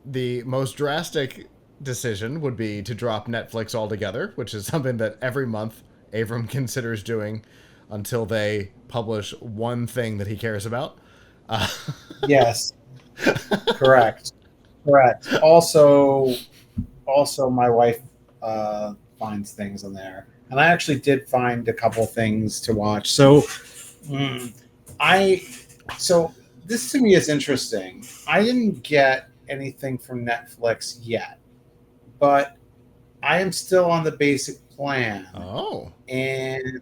The most drastic decision would be to drop Netflix altogether, which is something that every month Avram considers doing until they publish one thing that he cares about. Yes, correct. Also, my wife finds things on there, and I actually did find a couple things to watch. So, this to me is interesting. I didn't get anything from Netflix yet, but I am still on the basic plan. Oh, and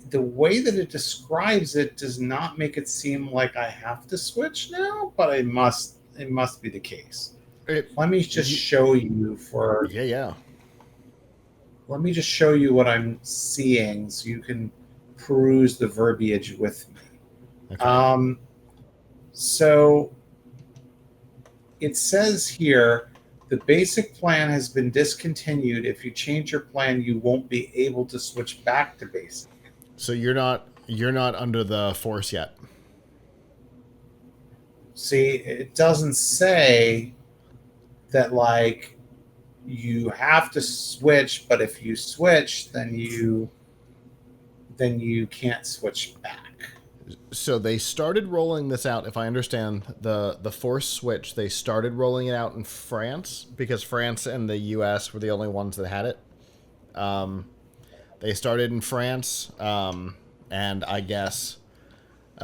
the way that it describes it does not make it seem like I have to switch now, but it must be the case. Let me just show you Let me just show you what I'm seeing so you can peruse the verbiage with me. Okay. So it says here, the basic plan has been discontinued. If you change your plan, you won't be able to switch back to basic. So you're not under the force yet. See, it doesn't say that you have to switch, but if you switch, then you can't switch back. So they started rolling this out, if I understand the force switch, they started rolling it out in France because France and the US were the only ones that had it. They started in France, and I guess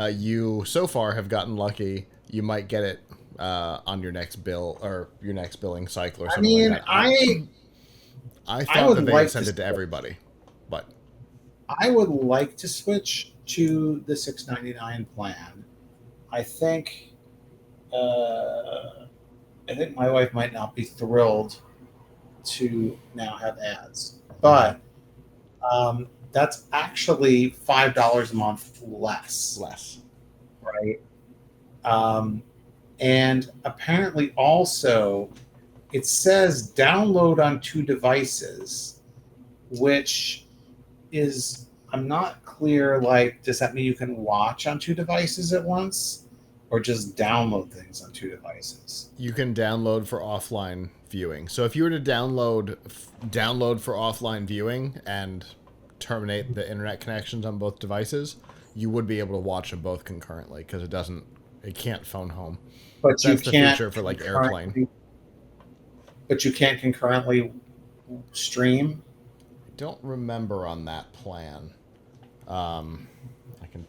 you so far have gotten lucky. You might get it on your next bill or your next billing cycle or something like that. I thought that they had sent it to everybody, but I would like to switch to the $6.99 plan. I think my wife might not be thrilled to now have ads. But that's actually $5 a month less. Right? And apparently also it says download on 2 devices, which is, I'm not clear, like, does that mean you can watch on 2 devices at once or just download things on 2 devices? You can download for offline viewing. So if you were to download for offline viewing and terminate the internet connections on both devices, you would be able to watch them both concurrently because it can't phone home. But that's the feature for like airplane. But you can't concurrently stream. I don't remember on that plan. I can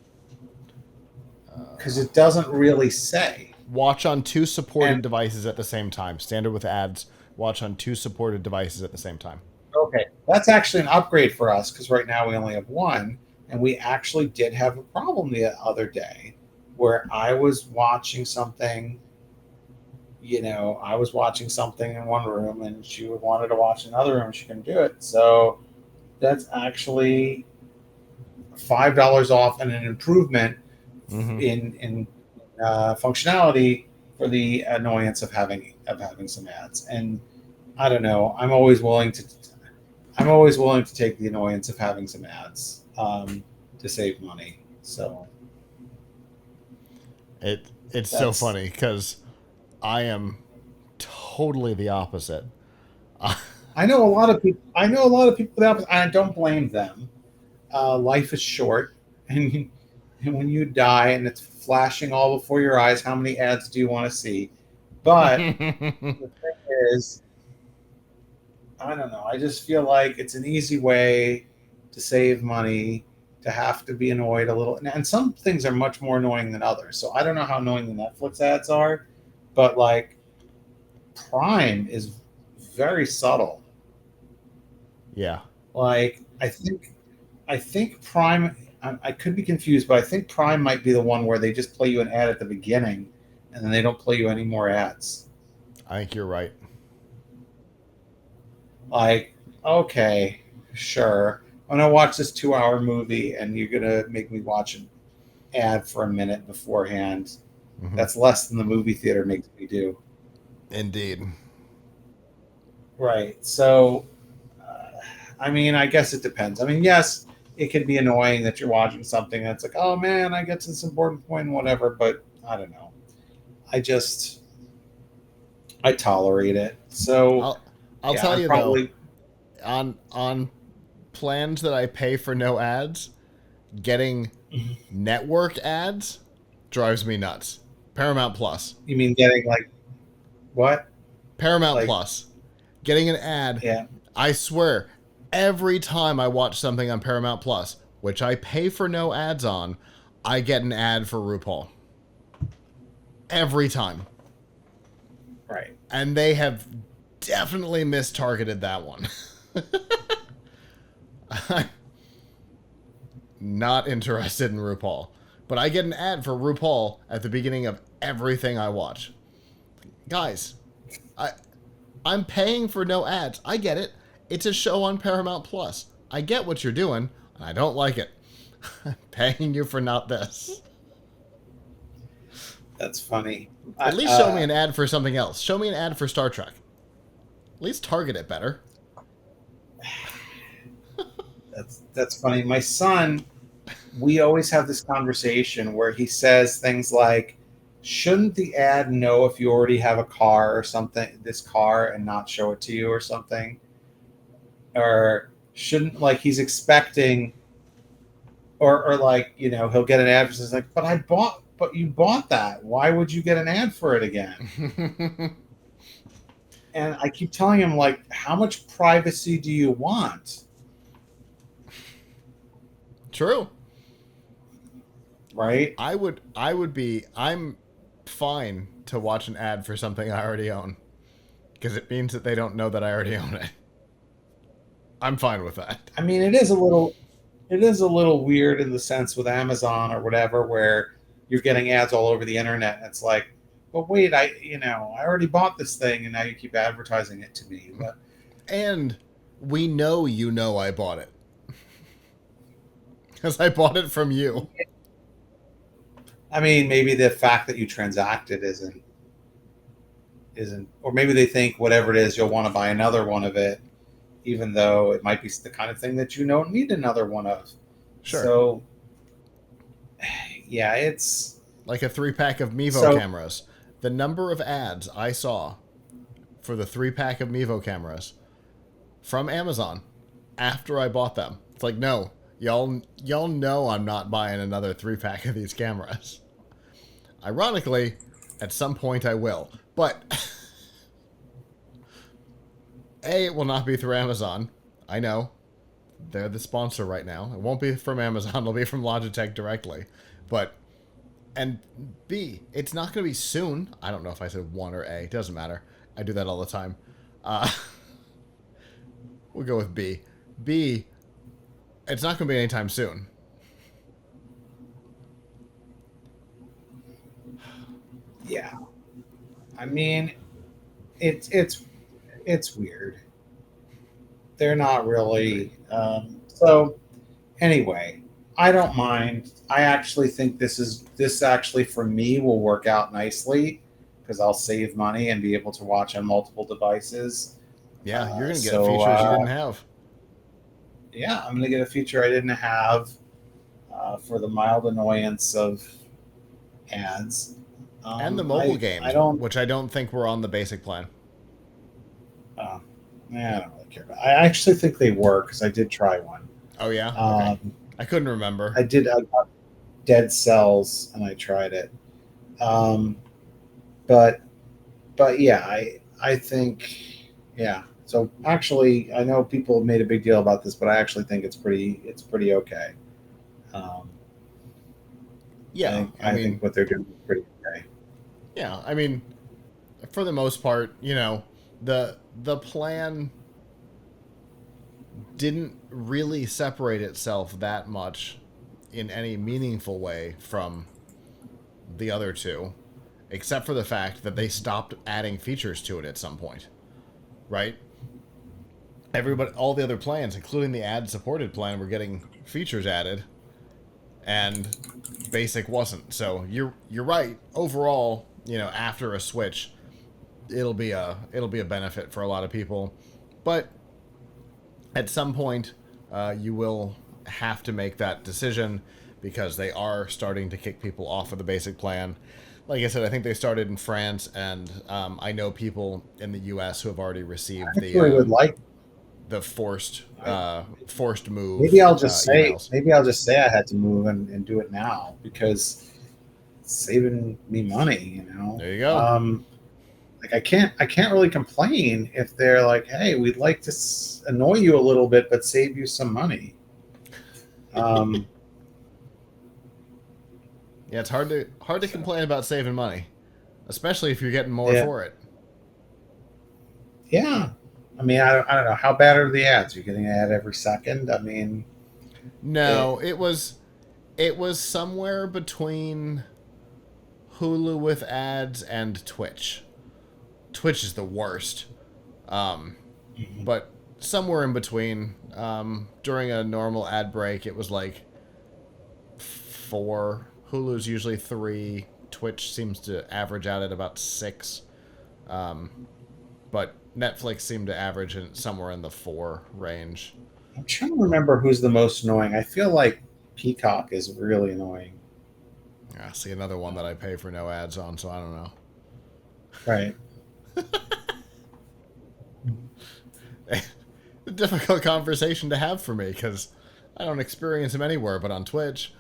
because it doesn't really say. Watch on 2 supported devices at the same time. Standard with ads. Watch on 2 supported devices at the same time. Okay, that's actually an upgrade for us because right now we only have 1, and we actually did have a problem the other day where I was watching something. I was watching something in one room, and she wanted to watch another room. She couldn't do it, so that's actually $5 off and an improvement in functionality for the annoyance of having some ads. And I don't know. I'm always willing to take the annoyance of having some ads to save money. So it's so funny because I am totally the opposite. I know a lot of people. The opposite. I don't blame them. Life is short, and when you die and it's flashing all before your eyes, how many ads do you want to see? But the thing is, I don't know. I just feel like it's an easy way to save money, to have to be annoyed a little. And some things are much more annoying than others. So I don't know how annoying the Netflix ads are, but like Prime is very subtle. Yeah. Like I think Prime, I could be confused, but I think Prime might be the one where they just play you an ad at the beginning and then they don't play you any more ads. I think you're right. Like, okay, sure. I'm going to watch this 2-hour movie and you're going to make me watch an ad for a minute beforehand. Mm-hmm. That's less than the movie theater makes me do. Indeed. Right. So, I mean, I guess it depends. I mean, yes, it can be annoying that you're watching something and it's like, oh man, I get to this important point and whatever, but I don't know. I tolerate it. So I'll tell you though, on plans that I pay for no ads, getting network ads drives me nuts. Paramount Plus. You mean getting like what? Paramount Plus. Getting an ad. Yeah. I swear, every time I watch something on Paramount Plus, which I pay for no ads on, I get an ad for RuPaul. Every time. Right. And they have definitely mistargeted that one. I'm not interested in RuPaul. But I get an ad for RuPaul at the beginning of everything I watch. Guys, I'm paying for no ads. I get it. It's a show on Paramount Plus. I get what you're doing, and I don't like it. I'm paying you for not this. That's funny. At least show me an ad for something else. Show me an ad for Star Trek. At least target it better. That's funny. My son, we always have this conversation where he says things like, shouldn't the ad know if you already have a car or something, this car, and not show it to you or something? Or shouldn't, like, he's expecting, or like, he'll get an ad for like, but you bought that. Why would you get an ad for it again? And I keep telling him, like, how much privacy do you want? True. Right? I'm fine to watch an ad for something I already own. Because it means that they don't know that I already own it. I'm fine with that. I mean, it is a little weird in the sense with Amazon or whatever, where you're getting ads all over the internet. And it's like, but wait, I already bought this thing and now you keep advertising it to me. But And we know I bought it. Because I bought it from you. I mean, maybe the fact that you transacted isn't, or maybe they think whatever it is, you'll want to buy another one of it, even though it might be the kind of thing that you don't need another one of. Sure. So, yeah, it's like a 3-pack of Mevo cameras. The number of ads I saw for the 3-pack of Mevo cameras from Amazon after I bought them. It's like, no, y'all know I'm not buying another 3-pack of these cameras. Ironically, at some point I will. But A, it will not be through Amazon. I know. They're the sponsor right now. It won't be from Amazon. It'll be from Logitech directly. But, and B, it's not going to be soon. I don't know if I said 1 or A. It doesn't matter. I do that all the time. We'll go with B. B, it's not going to be anytime soon. Yeah. I mean, it's weird. They're not really. So anyway, I don't mind. I actually think this actually for me will work out nicely because I'll save money and be able to watch on multiple devices. Yeah, you're gonna get features you didn't have. Yeah, I'm gonna get a feature I didn't have for the mild annoyance of ads. And the mobile games, which I don't think were on the basic plan. I don't really care about it. I actually think they were because I did try one. Oh, yeah? Okay. I couldn't remember. I got Dead Cells, and I tried it. But yeah, I think, yeah. So actually, I know people have made a big deal about this, but I actually think it's pretty okay. Yeah. I think what they're doing is pretty okay. Yeah, I mean, for the most part, you know, the plan didn't really separate itself that much in any meaningful way from the other two, except for the fact that they stopped adding features to it at some point, right? All the other plans, including the ad-supported plan, were getting features added, and basic wasn't. So you're right. Overall, you know, after a switch, it'll be a benefit for a lot of people, but at some point, you will have to make that decision because they are starting to kick people off of the basic plan. Like I said, I think they started in France, and I know people in the U.S. who have already received the forced move. Maybe I'll just say emails. Maybe I'll just say I had to move and do it now because it's saving me money. You know. There you go. Like I can't really complain if they're like, hey, we'd like to annoy you a little bit but save you some money. Yeah, it's hard to complain about saving money, especially if you're getting more for it. Yeah, I mean, I don't know how bad are the ads. You're getting an ad every second. I mean, no, it was somewhere between Hulu with ads and Twitch. Twitch is the worst, but somewhere in between. During a normal ad break, it was like 4. Hulu's usually 3. Twitch seems to average out at about 6. But Netflix seemed to average somewhere in the 4 range. I'm trying to remember who's the most annoying. I feel like Peacock is really annoying. Yeah, see, another one that I pay for no ads on, so I don't know. Right. A difficult conversation to have for me because I don't experience them anywhere but on Twitch.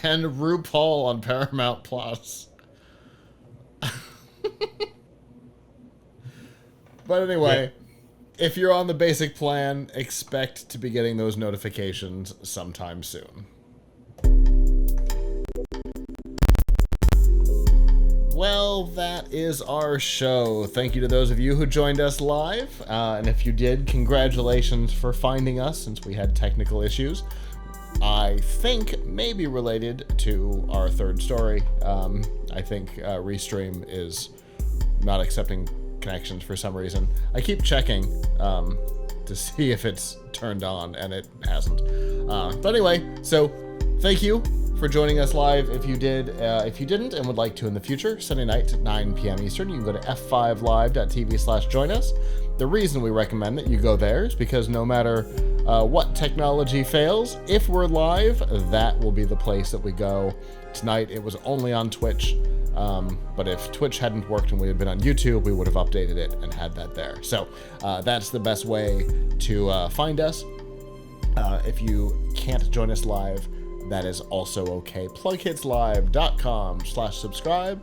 And RuPaul on Paramount Plus. But anyway, if you're on the basic plan, expect to be getting those notifications sometime soon. Well, that is our show. Thank you to those of you who joined us live. And if you did, congratulations for finding us since we had technical issues. I think maybe related to our third story. I think Restream is not accepting connections for some reason. I keep checking to see if it's turned on, and it hasn't. But anyway, so thank you for joining us live. If you did, if you didn't and would like to in the future, Sunday night at 9 p.m. Eastern, you can go to f5live.tv/join us. The reason we recommend that you go there is because no matter what technology fails, if we're live, that will be the place that we go. Tonight, it was only on Twitch, but if Twitch hadn't worked and we had been on YouTube, we would have updated it and had that there. So that's the best way to find us. If you can't join us live, that is also okay. PLUGHITZlive.com/subscribe.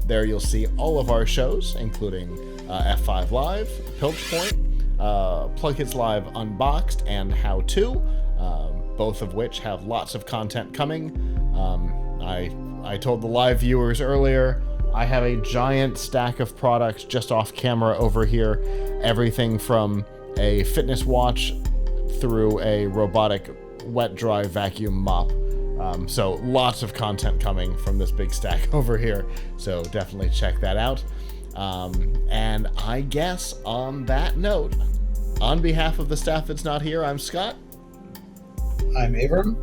There you'll see all of our shows, including F5 Live, Piltch Point, PLUGHITZ Live Unboxed, and How To, both of which have lots of content coming. I told the live viewers earlier, I have a giant stack of products just off camera over here. Everything from a fitness watch through a robotic wet dry vacuum mop. So lots of content coming from this big stack over here. So definitely check that out. And I guess on that note, on behalf of the staff that's not here, I'm Scott. I'm Avram.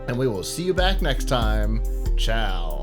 And we will see you back next time. Ciao.